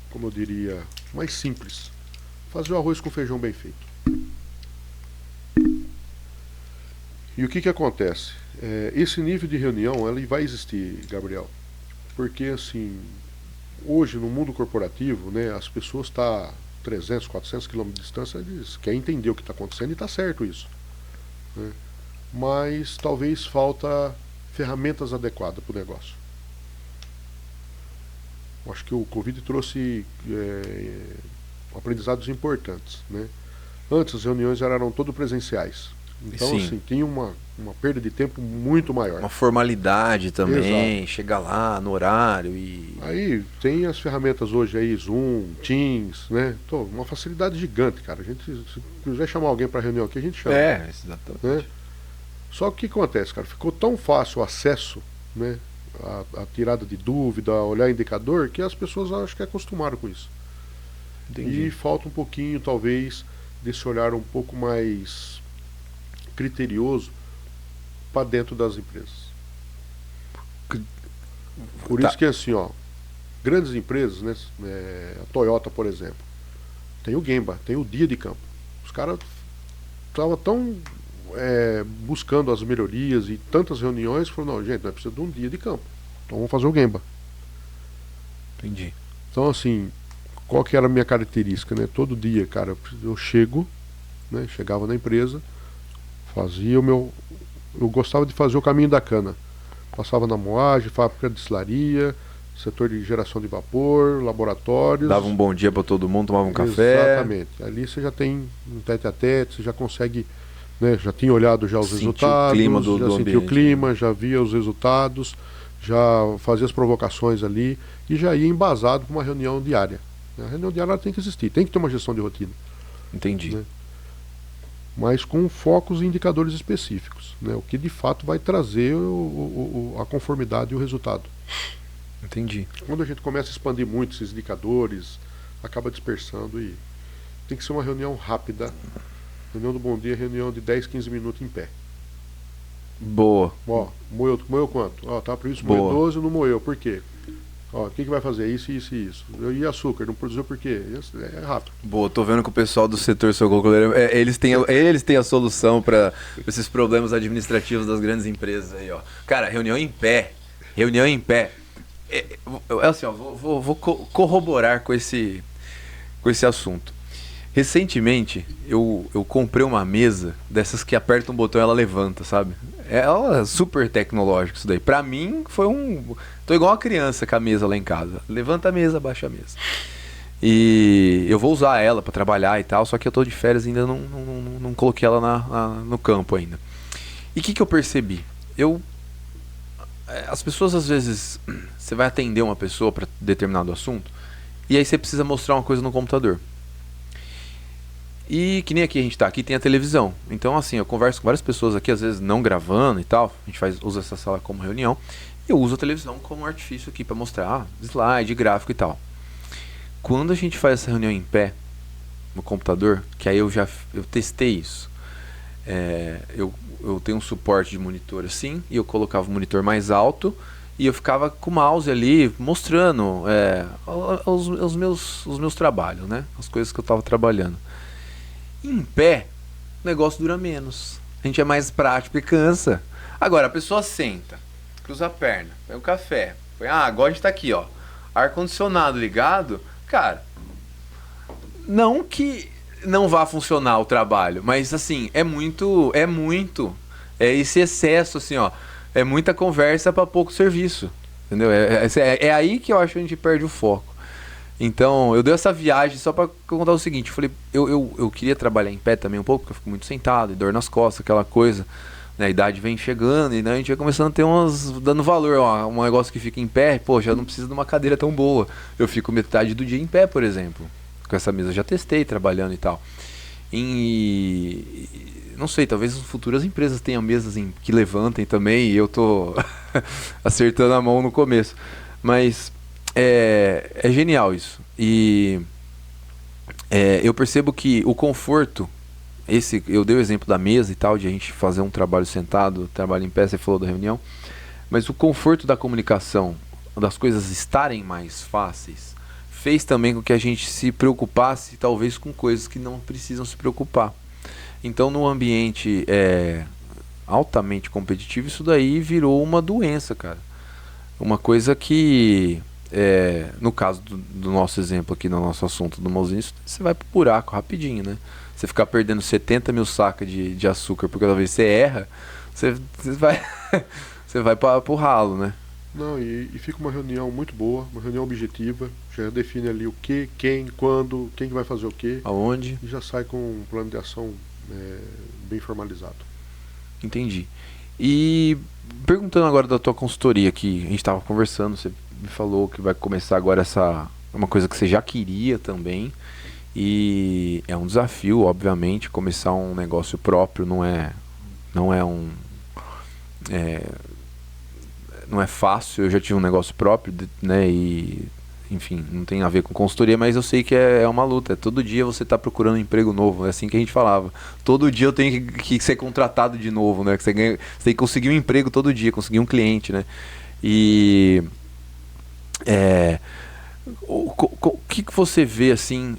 como eu diria, mais simples. Fazer o arroz com feijão bem feito. E o que acontece? Esse nível de reunião ele vai existir, Gabriel, porque assim, hoje no mundo corporativo, né, as pessoas estão 300, 400 km de distância, eles querem entender o que está acontecendo e está certo isso, né? Mas talvez falta ferramentas adequadas para o negócio. Eu acho que o Covid trouxe aprendizados importantes, né? Antes as reuniões eram todas presenciais, então Sim. assim, tinha uma perda de tempo muito maior. Uma formalidade também, Exato. chegar lá no horário e... Aí tem as ferramentas hoje aí, Zoom, Teams, né? Então, uma facilidade gigante, cara. A gente, se quiser chamar alguém para reunião aqui, a gente chama. Exatamente. Né? Só que o que acontece, cara? Ficou tão fácil o acesso, né? A tirada de dúvida, a olhar indicador, que as pessoas acho que acostumaram com isso. Entendi. E falta um pouquinho, talvez, desse olhar um pouco mais criterioso para dentro das empresas. Por isso que assim, grandes empresas, né, a Toyota, por exemplo, tem o Gemba, tem o dia de campo. Os caras estavam tão buscando as melhorias e tantas reuniões, falou, não, gente, nós precisamos de um dia de campo. Então vamos fazer o Gemba. Entendi. Então, assim, qual que era a minha característica, né? Todo dia, cara, eu chego, né? Chegava na empresa, fazia o meu... Eu gostava de fazer o caminho da cana. Passava na moagem, fábrica de destilaria, setor de geração de vapor, laboratórios. Dava um bom dia para todo mundo, tomava um café. Exatamente. Ali você já tem um tete-a-tete, você já consegue, né? Já tinha olhado já os resultados, o clima do já sentia ambiente, o clima, já via os resultados, já fazia as provocações ali e já ia embasado para uma reunião diária. A reunião diária tem que existir, tem que ter uma gestão de rotina. Entendi. Né? Mas com focos e indicadores específicos, né? O que de fato vai trazer a conformidade e o resultado. Entendi. Quando a gente começa a expandir muito esses indicadores, acaba dispersando e tem que ser uma reunião rápida. Reunião do bom dia, reunião de 10, 15 minutos em pé. Boa. Ó, moeu quanto? Ó, tá previsto moer 12, não moeu. Por quê? Ó, o que vai fazer? Isso, isso e isso. E açúcar, não produziu por quê? É rápido. Boa, tô vendo que o pessoal do setor sucroalcooleiro, eles têm a solução para esses problemas administrativos das grandes empresas aí, ó. Cara, reunião em pé. É assim, ó, vou corroborar com esse assunto. Recentemente, eu comprei uma mesa dessas que aperta um botão e ela levanta, sabe? É super tecnológico isso daí. Pra mim, tô igual uma criança com a mesa lá em casa. Levanta a mesa, baixa a mesa. E eu vou usar ela pra trabalhar e tal, só que eu tô de férias e ainda não coloquei ela no campo ainda. E o que eu percebi? As pessoas, às vezes, você vai atender uma pessoa para determinado assunto, e aí você precisa mostrar uma coisa no computador. E que nem aqui a gente tá, aqui tem a televisão. Então, assim, eu converso com várias pessoas aqui, às vezes não gravando e tal, a gente usa essa sala como reunião, e eu uso a televisão como artifício aqui para mostrar slide, gráfico e tal. Quando a gente faz essa reunião em pé, no computador, que aí eu testei isso, eu tenho um suporte de monitor assim, e eu colocava o monitor mais alto e eu ficava com o mouse ali mostrando os meus trabalhos, né? As coisas que eu estava trabalhando. Em pé, o negócio dura menos. A gente é mais prático e cansa. Agora, a pessoa senta, cruza a perna, põe o café, agora a gente tá aqui, ó, ar-condicionado ligado, cara, não que não vá funcionar o trabalho, mas assim, é esse excesso, assim, ó, é muita conversa para pouco serviço, entendeu? É aí que eu acho que a gente perde o foco. Então, eu dei essa viagem só para contar o seguinte, eu falei, eu queria trabalhar em pé também um pouco, porque eu fico muito sentado, e dor nas costas, aquela coisa, né, a idade vem chegando, e né, a gente vai começando a ter dando valor, ó, um negócio que fica em pé, pô, já não precisa de uma cadeira tão boa, eu fico metade do dia em pé, por exemplo, com essa mesa, eu já testei trabalhando e tal, não sei, talvez as futuras empresas tenham mesas que levantem também, e eu tô acertando a mão no começo, mas é genial isso. E eu percebo que o conforto, eu dei o exemplo da mesa e tal, de a gente fazer um trabalho sentado, trabalho em pé, você falou da reunião, mas o conforto da comunicação, das coisas estarem mais fáceis, fez também com que a gente se preocupasse talvez com coisas que não precisam se preocupar. Então, no ambiente altamente competitivo, isso daí virou uma doença, cara. Uma coisa que, no caso do nosso exemplo aqui, no nosso assunto do Mozinho, você vai pro buraco rapidinho, né? Você ficar perdendo 70 mil sacas de açúcar porque talvez você erra, você vai pro ralo, né? Não, e fica uma reunião muito boa, uma reunião objetiva, já define ali o que, quem, quando, quem vai fazer o que. Aonde. E já sai com um plano de ação bem formalizado. Entendi. E perguntando agora da tua consultoria, que a gente estava conversando, você me falou que vai começar agora uma coisa que você já queria também, e é um desafio, obviamente, começar um negócio próprio não é fácil. Eu já tive um negócio próprio, né, e enfim, não tem a ver com consultoria, mas eu sei que é uma luta. Todo dia você está procurando um emprego novo, é assim que a gente falava. Todo dia eu tenho que ser contratado de novo, né? Você tem que conseguir um emprego todo dia, conseguir um cliente, né? E o que você vê assim,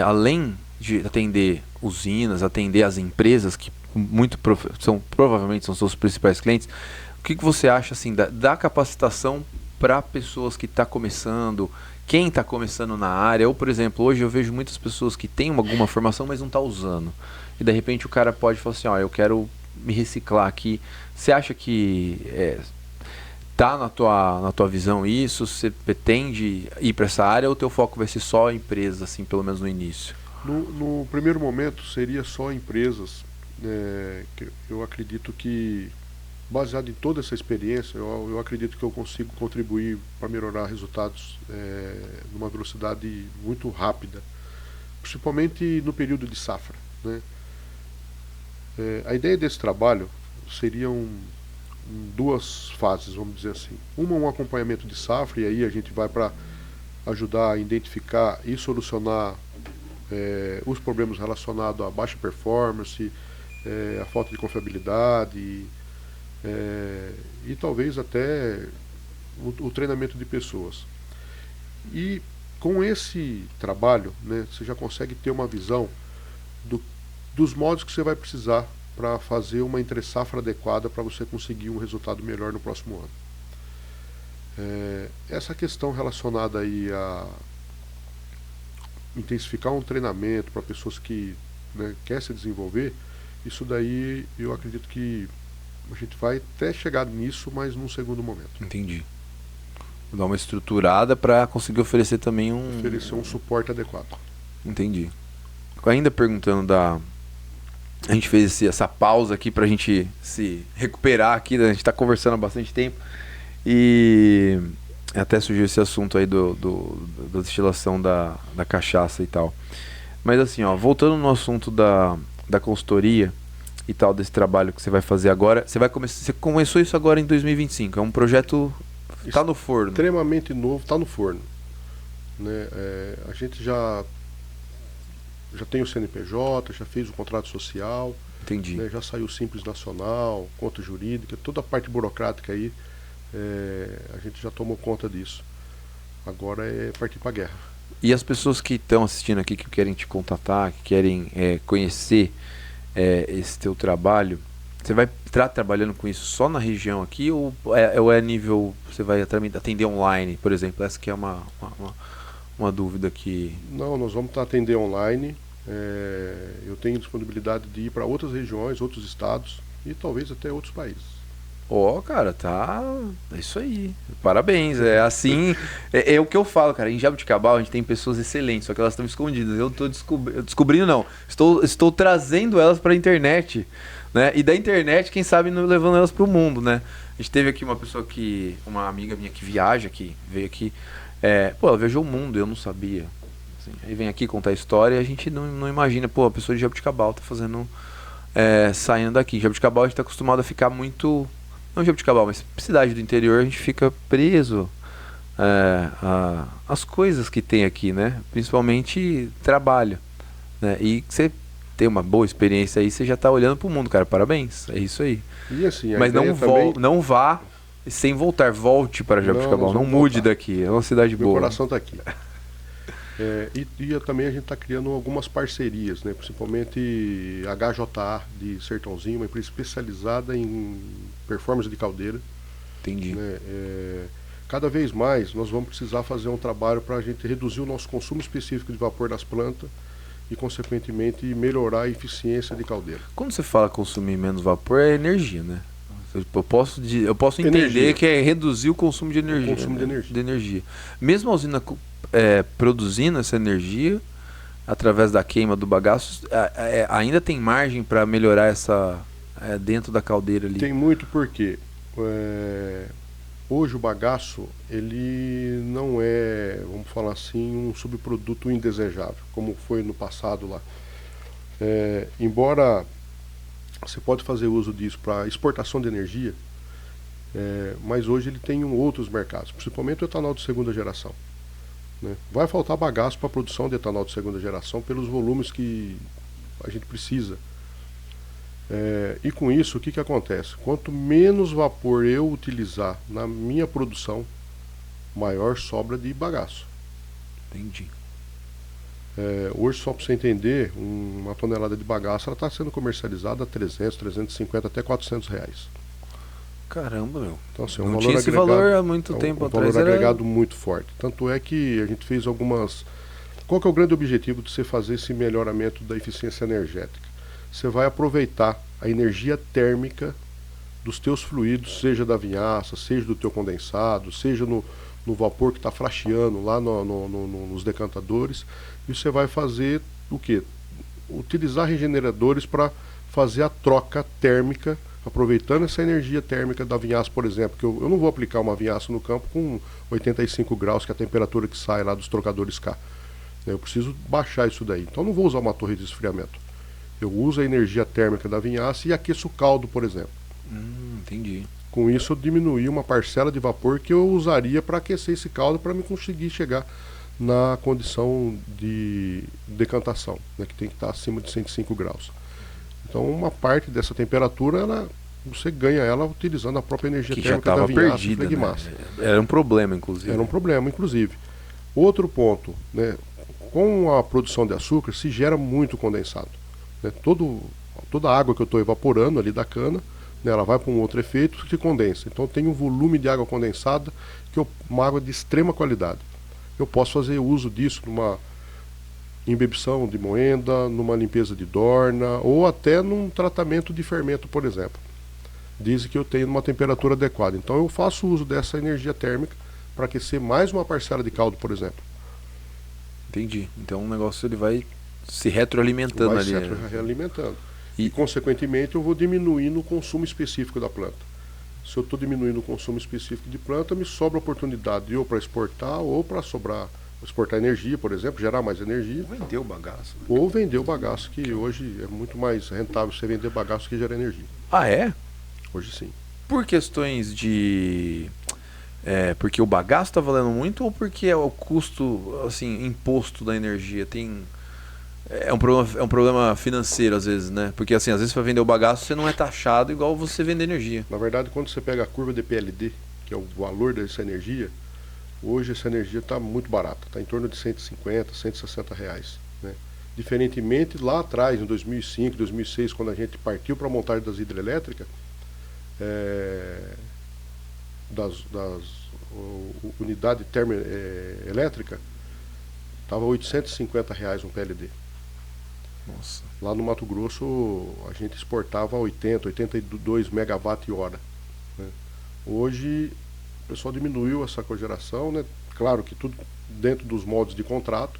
além de atender usinas, atender as empresas que provavelmente são seus principais clientes. O que você acha assim da capacitação para pessoas que estão começando, quem está começando na área? Ou, por exemplo, hoje eu vejo muitas pessoas que têm alguma formação, mas não está usando. E de repente o cara pode falar assim, ó, eu quero me reciclar aqui. Você acha que tá na tua visão isso? Você pretende ir para essa área ou o teu foco vai ser só empresas, assim, pelo menos no início? No primeiro momento seria só empresas. Que eu acredito que, baseado em toda essa experiência, eu acredito que eu consigo contribuir para melhorar resultados numa velocidade muito rápida, principalmente no período de safra, né? A ideia desse trabalho seria duas fases, vamos dizer assim. Uma, um acompanhamento de safra, e aí a gente vai para ajudar a identificar e solucionar os problemas relacionados à baixa performance, a falta de confiabilidade, e talvez até o treinamento de pessoas. E com esse trabalho, né, você já consegue ter uma visão dos modos que você vai precisar para fazer uma entre-safra adequada para você conseguir um resultado melhor no próximo ano. Essa questão relacionada aí a intensificar um treinamento para pessoas que, né, querem se desenvolver, isso daí eu acredito que a gente vai até chegar nisso, mas num segundo momento. Entendi. Vou dar uma estruturada para conseguir oferecer também oferecer um suporte adequado. Entendi. Ainda perguntando a gente fez essa pausa aqui pra gente se recuperar aqui, né? A gente tá conversando há bastante tempo e até surgiu esse assunto aí da destilação da cachaça e tal. Mas assim, ó, voltando no assunto da consultoria e tal, desse trabalho que você vai fazer agora, você começou isso agora em 2025, é um projeto, tá no forno. Extremamente novo, tá no forno, né? A gente já tem o CNPJ, já fez o contrato social. Entendi. Né, já saiu o Simples Nacional, conta jurídica, toda a parte burocrática aí, a gente já tomou conta disso. Agora é partir para a guerra. E as pessoas que estão assistindo aqui, que querem te contatar, que querem conhecer esse teu trabalho, você vai estar trabalhando com isso só na região aqui ou é nível, você vai atender online, por exemplo? Essa que é uma dúvida que... Não, nós vamos atender online. Eu tenho disponibilidade de ir para outras regiões, outros estados e talvez até outros países. Cara, tá... É isso aí. Parabéns. É assim... É o que eu falo, cara. Em Jaboticabal a gente tem pessoas excelentes, só que elas estão escondidas. Eu tô descobrindo, não. Estou trazendo elas para a internet, né? E da internet, quem sabe, levando elas para o mundo, né? A gente teve aqui uma amiga minha que viaja aqui, veio aqui. Ela viajou o mundo, eu não sabia. Assim, aí vem aqui contar a história e a gente não imagina, a pessoa de Jaboticabal tá fazendo... saindo daqui. Jaboticabal a gente tá acostumado a ficar muito... Não Jaboticabal, mas cidade do interior, a gente fica preso às coisas que tem aqui, né? Principalmente trabalho, né? E você tem uma boa experiência aí, você já tá olhando pro mundo, cara. Parabéns, é isso aí. E assim, mas não vá sem voltar, volte para Jaboticabal, não mude voltar daqui, é uma cidade boa. Meu coração tá aqui. E também a gente está criando algumas parcerias, né? Principalmente a HJA de Sertãozinho, uma empresa especializada em performance de caldeira. Entendi. Né? Cada vez mais nós vamos precisar fazer um trabalho para a gente reduzir o nosso consumo específico de vapor das plantas e, consequentemente, melhorar a eficiência de caldeira. Quando você fala consumir menos vapor, é energia, né? Eu posso entender que é reduzir o consumo de energia. De energia. Mesmo a usina produzindo essa energia através da queima do bagaço, ainda tem margem para melhorar essa dentro da caldeira ali? Tem muito, porque hoje o bagaço ele não é, vamos falar assim, um subproduto indesejável, como foi no passado lá. Embora você pode fazer uso disso para exportação de energia, mas hoje ele tem outros mercados, principalmente o etanol de segunda geração. Né? Vai faltar bagaço para a produção de etanol de segunda geração pelos volumes que a gente precisa. E com isso, o que acontece? Quanto menos vapor eu utilizar na minha produção, maior sobra de bagaço. Entendi. Hoje, só para você entender, uma tonelada de bagaço está sendo comercializada a 300, 350 até R$ 400. Caramba, meu. Então, assim, Não tinha esse valor há muito tempo atrás. Um valor agregado muito forte. Tanto é que a gente fez algumas... Qual que é o grande objetivo de você fazer esse melhoramento da eficiência energética? Você vai aproveitar a energia térmica dos teus fluidos, seja da vinhaça, seja do teu condensado, seja no vapor que está flasheando lá nos decantadores, e você vai fazer o quê? Utilizar regeneradores para fazer a troca térmica, aproveitando essa energia térmica da vinhaça, por exemplo, que eu não vou aplicar uma vinhaça no campo com 85 graus, que é a temperatura que sai lá dos trocadores K. Eu preciso baixar isso daí. Então eu não vou usar uma torre de esfriamento. Eu uso a energia térmica da vinhaça e aqueço o caldo, por exemplo. Entendi. Com isso eu diminuí uma parcela de vapor que eu usaria para aquecer esse caldo para me conseguir chegar na condição de decantação, né, que tem que estar acima de 105 graus. Então uma parte dessa temperatura você ganha ela utilizando a própria energia que térmica da vinhaça e flegmassa. Né? Era um problema, inclusive. Era um problema, inclusive. Outro ponto, né, com a produção de açúcar se gera muito condensado. Né, toda a água que eu estou evaporando ali da cana, né, ela vai para um outro efeito que condensa. Então tem um volume de água condensada que é uma água de extrema qualidade. Eu posso fazer uso disso numa embebição de moenda, numa limpeza de dorna ou até num tratamento de fermento, por exemplo. Dizem que eu tenho uma temperatura adequada. Então eu faço uso dessa energia térmica para aquecer mais uma parcela de caldo, por exemplo. Entendi. Então o negócio ele vai se retroalimentando ali. Vai se retroalimentando. E consequentemente eu vou diminuindo o consumo específico da planta. Se eu estou diminuindo o consumo específico de planta, me sobra oportunidade ou para exportar ou para exportar energia, por exemplo, gerar mais energia. Ou vender o bagaço. Né? Ou vender o bagaço, que hoje é muito mais rentável você vender bagaço que gerar energia. Ah, é? Hoje sim. Por questões de... porque o bagaço está valendo muito ou porque é o custo, assim, imposto da energia tem... É um problema financeiro às vezes, né? Porque assim, às vezes para vender o bagaço você não é taxado igual você vender energia. Na verdade, quando você pega a curva de PLD, que é o valor dessa energia, hoje essa energia está muito barata, está em torno de 150, 160 reais. Né? Diferentemente lá atrás, em 2005, 2006, quando a gente partiu para a montagem das hidrelétricas, unidade termoelétrica, estava 850 reais um PLD. Nossa. Lá no Mato Grosso a gente exportava 82 megawatt-hora. Né? Hoje o pessoal diminuiu essa cogeração, né? Claro que tudo dentro dos moldes de contrato,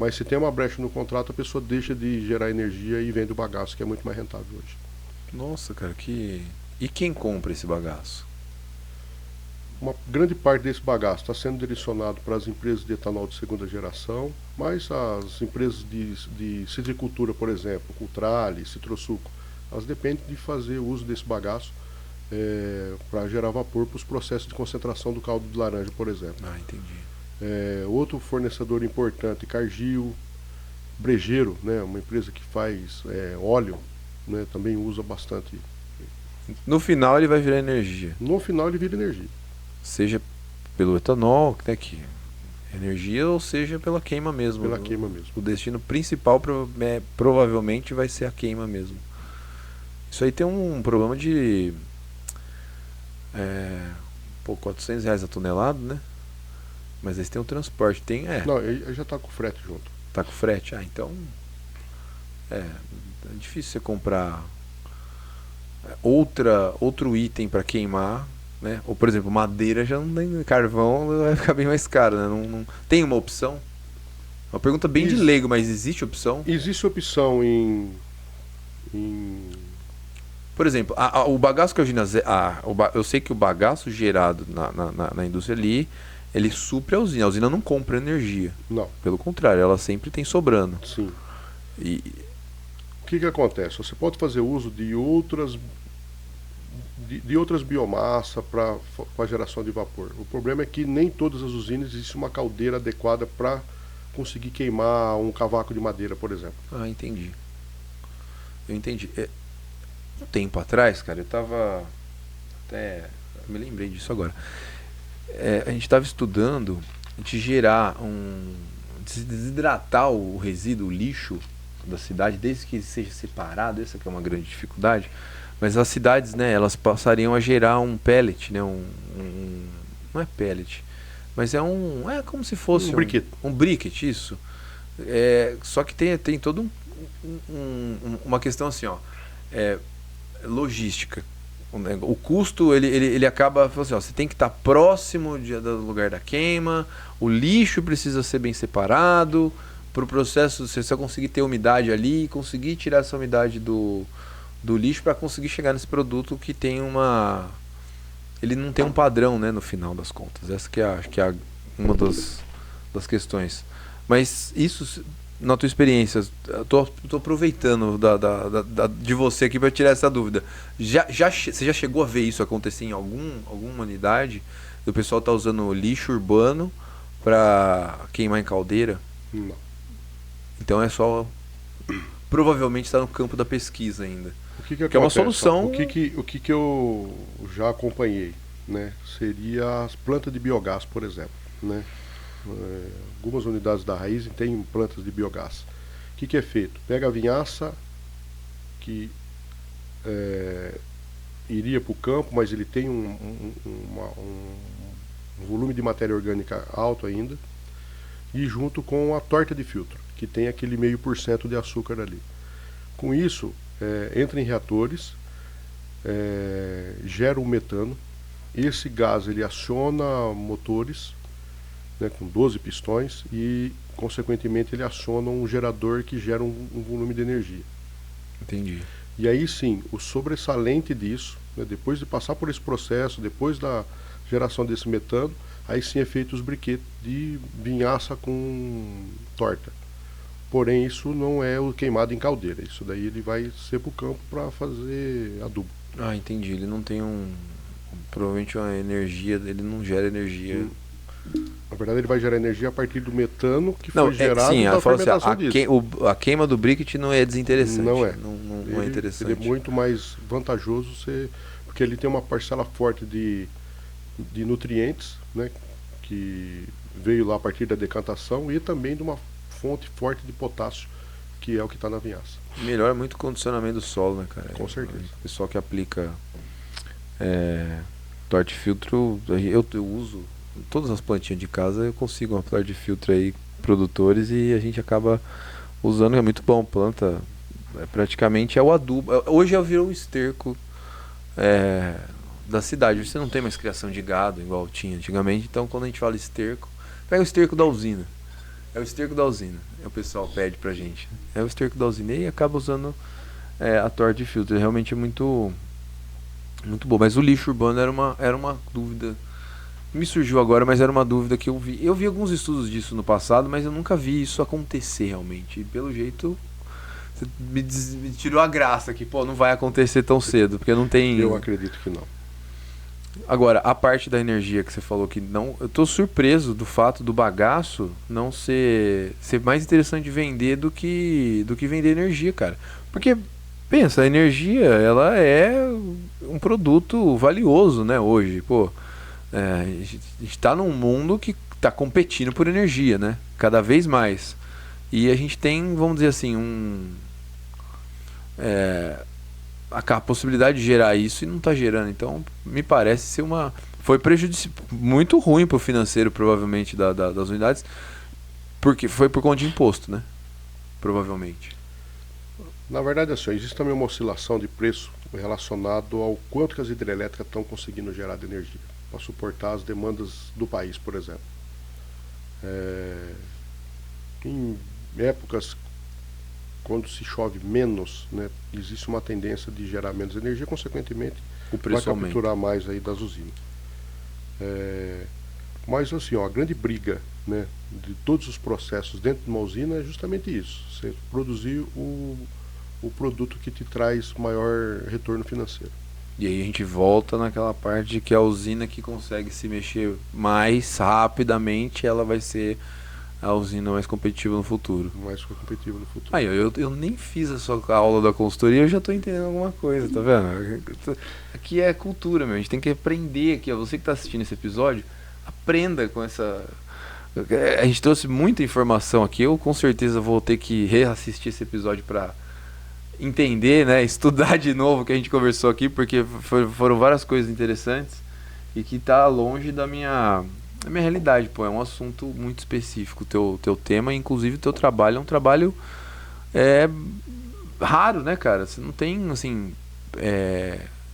mas se tem uma brecha no contrato a pessoa deixa de gerar energia e vende o bagaço, que é muito mais rentável hoje. Nossa, cara, E quem compra esse bagaço? Uma grande parte desse bagaço está sendo direcionado para as empresas de etanol de segunda geração, mas as empresas de citricultura, por exemplo, Cultrale, Citrosuco, elas dependem de fazer uso desse bagaço para gerar vapor para os processos de concentração do caldo de laranja, por exemplo. Ah, entendi. Outro fornecedor importante, Cargill, Brejeiro, né, uma empresa que faz óleo, né, também usa bastante. No final ele vai virar energia. No final ele vira energia. Seja pelo etanol, né, que energia, ou seja pela queima mesmo. Pela queima mesmo. O destino principal provavelmente vai ser a queima mesmo. Isso aí tem um problema de R$400 a tonelada, né? Mas aí tem o transporte, Não, ele já está com frete junto. Tá com frete? Ah, então é difícil você comprar outro item para queimar, né? Ou por exemplo, madeira já não tem, carvão vai ficar bem mais caro, né? Não tem uma opção? Uma pergunta bem de leigo, mas existe opção? Existe opção em por exemplo, o bagaço que a usina eu sei que o bagaço gerado na indústria ali, ele supre a usina. A usina não compra energia. Não. Pelo contrário, ela sempre tem sobrando. Sim. E o que acontece? Você pode fazer uso de outras biomassas para a geração de vapor. O problema é que nem todas as usinas existe uma caldeira adequada para conseguir queimar um cavaco de madeira, por exemplo. Ah, entendi. Eu entendi. Um tempo atrás, cara, eu tava me lembrei disso agora. A gente estava estudando a gente gerar desidratar o resíduo, o lixo da cidade, desde que seja separado, essa que é uma grande dificuldade. Mas as cidades, né, elas passariam a gerar um pellet, né, não é pellet, mas é como se fosse um briquet, isso. Só que tem todo uma questão assim, ó, logística. O custo, ele acaba assim, ó, você tem que estar próximo do lugar da queima, o lixo precisa ser bem separado, para o processo, você só conseguir ter umidade ali, conseguir tirar essa umidade do lixo para conseguir chegar nesse produto que tem ele não tem um padrão, né, no final das contas. Essa que acho que é uma das questões. Mas isso, na tua experiência, eu tô aproveitando de você aqui para tirar essa dúvida. Você já chegou a ver isso acontecer em alguma unidade? O pessoal tá usando lixo urbano para queimar em caldeira? Não. Então é só... Provavelmente está no campo da pesquisa ainda. Que é uma solução... O que eu já acompanhei, né? Seria as plantas de biogás, por exemplo, né? Algumas unidades da Raiz têm plantas de biogás. O que é feito? Pega a vinhaça que iria para o campo, mas ele tem um volume de matéria orgânica alto ainda, e junto com a torta de filtro, que tem aquele 0,5% de açúcar ali. Com isso, entra em reatores, gera um metano. Esse gás ele aciona motores, né, com 12 pistões, e consequentemente ele aciona um gerador que gera um volume de energia. Entendi. E aí sim, o sobressalente disso, né, depois de passar por esse processo, depois da geração desse metano, aí sim é feito os briquetes de vinhaça com torta. Porém, isso não é o queimado em caldeira. Isso daí ele vai ser para o campo para fazer adubo. Ah, entendi. Ele não tem provavelmente uma energia, ele não gera energia. Na verdade, ele vai gerar energia a partir do metano que foi gerado sim, da fermentação assim, disso. A queima do briquet não é desinteressante. Não é. Não é interessante. Ele é muito mais vantajoso, porque ele tem uma parcela forte de nutrientes, né, que veio lá a partir da decantação, e também de uma fonte forte de potássio, que é o que está na vinhaça. Melhora muito o condicionamento do solo, né, cara? Com certeza. O pessoal que aplica torta-filtro, eu uso todas as plantinhas de casa, eu consigo uma torta-filtro aí, produtores, e a gente acaba usando, é muito bom. Planta praticamente é o adubo. Hoje virou o esterco da cidade. Você não tem mais criação de gado igual tinha antigamente, então quando a gente fala esterco, pega o esterco da usina. É o esterco da usina. O pessoal pede pra gente. É o esterco da usina e acaba usando a torta de filtro. Realmente é muito bom. Mas o lixo urbano era uma dúvida. Me surgiu agora, mas era uma dúvida que eu vi. Eu vi alguns estudos disso no passado, mas eu nunca vi isso acontecer realmente. E pelo jeito, você me tirou a graça que, não vai acontecer tão cedo, porque não tem... Eu acredito que não. Agora, a parte da energia que você falou que não... Eu tô surpreso do fato do bagaço não ser mais interessante de vender do que vender energia, cara. Porque, pensa, a energia, ela é um produto valioso, né, hoje. A gente tá num mundo que tá competindo por energia, né? Cada vez mais. E a gente tem, vamos dizer assim, a possibilidade de gerar isso e não está gerando. Então, me parece ser foi muito ruim para o financeiro, provavelmente, das unidades, porque foi por conta de imposto, né? Provavelmente. Na verdade, assim, existe também uma oscilação de preço relacionado ao quanto que as hidrelétricas estão conseguindo gerar de energia para suportar as demandas do país, por exemplo. Em épocas quando se chove menos, né, existe uma tendência de gerar menos energia, consequentemente o preço vai capturar mais aí das usinas. Mas assim, a grande briga, né, de todos os processos dentro de uma usina é justamente isso: você produzir o produto que te traz maior retorno financeiro. E aí a gente volta naquela parte de que a usina que consegue se mexer mais rapidamente, ela vai ser a usina mais competitiva no futuro. Mais competitiva no futuro. Aí, eu nem fiz a sua aula da consultoria, eu já estou entendendo alguma coisa, tá vendo? Aqui é cultura, meu. A gente tem que aprender aqui. Você que está assistindo esse episódio, aprenda com A gente trouxe muita informação aqui. Eu com certeza vou ter que reassistir esse episódio para entender, né? Estudar de novo o que a gente conversou aqui, porque foram várias coisas interessantes e que tá longe da minha realidade, pô. É um assunto muito específico, teu tema, inclusive teu trabalho é um trabalho raro, né, cara? Você não tem, assim,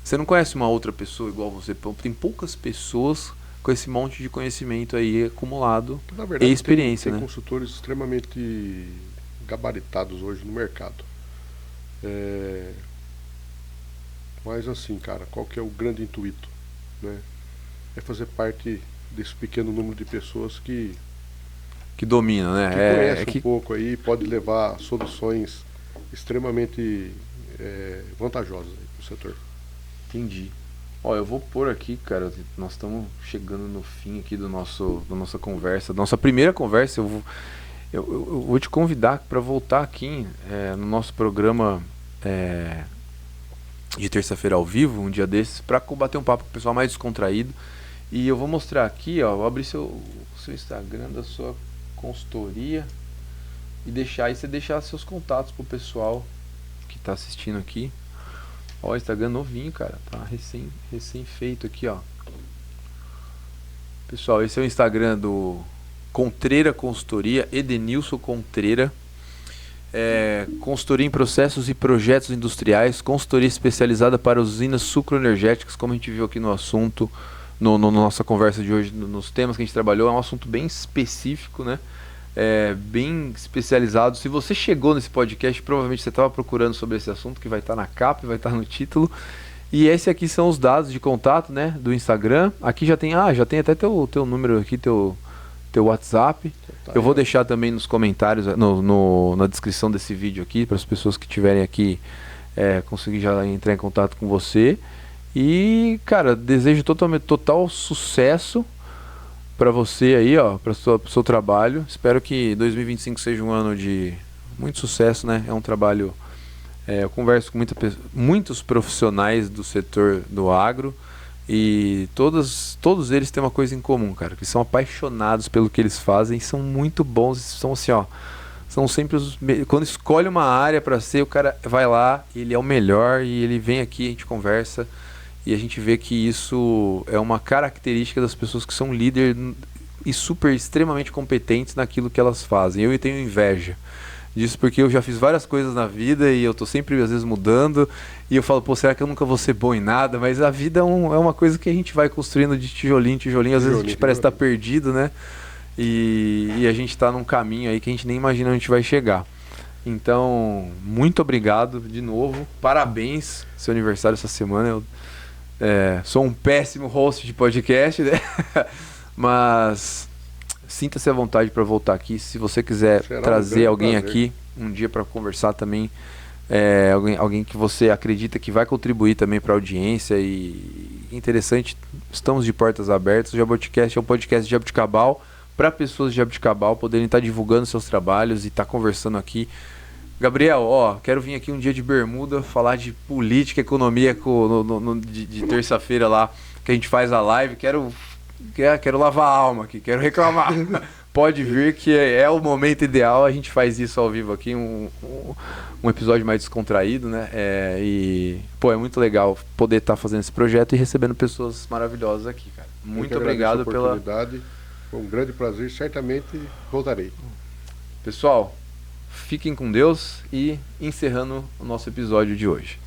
você não conhece uma outra pessoa igual você. Tem poucas pessoas com esse monte de conhecimento aí acumulado. Na verdade, e experiência, tem né? consultores extremamente gabaritados hoje no mercado. Mas assim, cara, qual que é o grande intuito, né? É fazer parte desse pequeno número de pessoas que domina, né? conhece um pouco aí, pode levar soluções extremamente vantajosas para o setor. Entendi. Ó, eu vou pôr aqui, cara, nós estamos chegando no fim aqui da nossa conversa, da nossa primeira conversa. Eu vou te convidar para voltar aqui no nosso programa de terça-feira ao vivo, um dia desses, para bater um papo com o pessoal mais descontraído. E eu vou mostrar aqui, ó, vou abrir seu Instagram da sua consultoria e você deixar seus contatos pro pessoal que tá assistindo aqui. Ó, o Instagram novinho, cara, tá recém feito aqui, ó. Pessoal, esse é o Instagram do Contreira Consultoria, Edenilson Contreira. Consultoria em processos e projetos industriais, consultoria especializada para usinas sucroenergéticas, como a gente viu aqui no assunto, na nossa conversa de hoje, nos temas que a gente trabalhou. É um assunto bem específico, né? Bem especializado. Se você chegou nesse podcast, provavelmente você estava procurando sobre esse assunto, que vai estar na capa, vai estar no título. E esse aqui são os dados de contato, né, do Instagram. Aqui já tem até teu número aqui, teu WhatsApp. Eu vou deixar também nos comentários, na descrição desse vídeo aqui, para as pessoas que estiverem aqui conseguir já entrar em contato com você. E, cara, desejo total sucesso para você aí, ó, para o seu trabalho. Espero que 2025 seja um ano de muito sucesso, né? É um trabalho... eu converso com muitos profissionais do setor do agro e todos eles têm uma coisa em comum, cara, que são apaixonados pelo que eles fazem, são muito bons, são assim, ó, são sempre quando escolhe uma área para ser, o cara vai lá, ele é o melhor e ele vem aqui, a gente conversa e a gente vê que isso é uma característica das pessoas que são líderes e extremamente competentes naquilo que elas fazem. Eu tenho inveja disso porque eu já fiz várias coisas na vida e eu tô sempre às vezes mudando e eu falo, pô, será que eu nunca vou ser bom em nada? Mas a vida é uma coisa que a gente vai construindo de tijolinho em tijolinho, às vezes a gente parece estar perdido, né? E a gente tá num caminho aí que a gente nem imagina onde a gente vai chegar. Então, muito obrigado de novo, parabéns, seu aniversário essa semana. Eu sou um péssimo host de podcast, né? Mas sinta-se à vontade para voltar aqui. Se você quiser trazer alguém aqui um dia para conversar também, alguém que você acredita que vai contribuir também para a audiência e interessante, estamos de portas abertas. O Jaboticast é um podcast de Jaboticabal para pessoas de Jaboticabal poderem estar divulgando seus trabalhos e estar conversando aqui. Gabriel, ó, quero vir aqui um dia de bermuda falar de política, economia de terça-feira lá que a gente faz a live. Quero lavar a alma aqui, quero reclamar. Pode vir que é o momento ideal, a gente faz isso ao vivo aqui, um episódio mais descontraído, né? E, pô, é muito legal poder estar fazendo esse projeto e recebendo pessoas maravilhosas aqui, cara. Muito obrigado pela oportunidade. Foi um grande prazer, certamente voltarei. Pessoal, fiquem com Deus e encerrando o nosso episódio de hoje.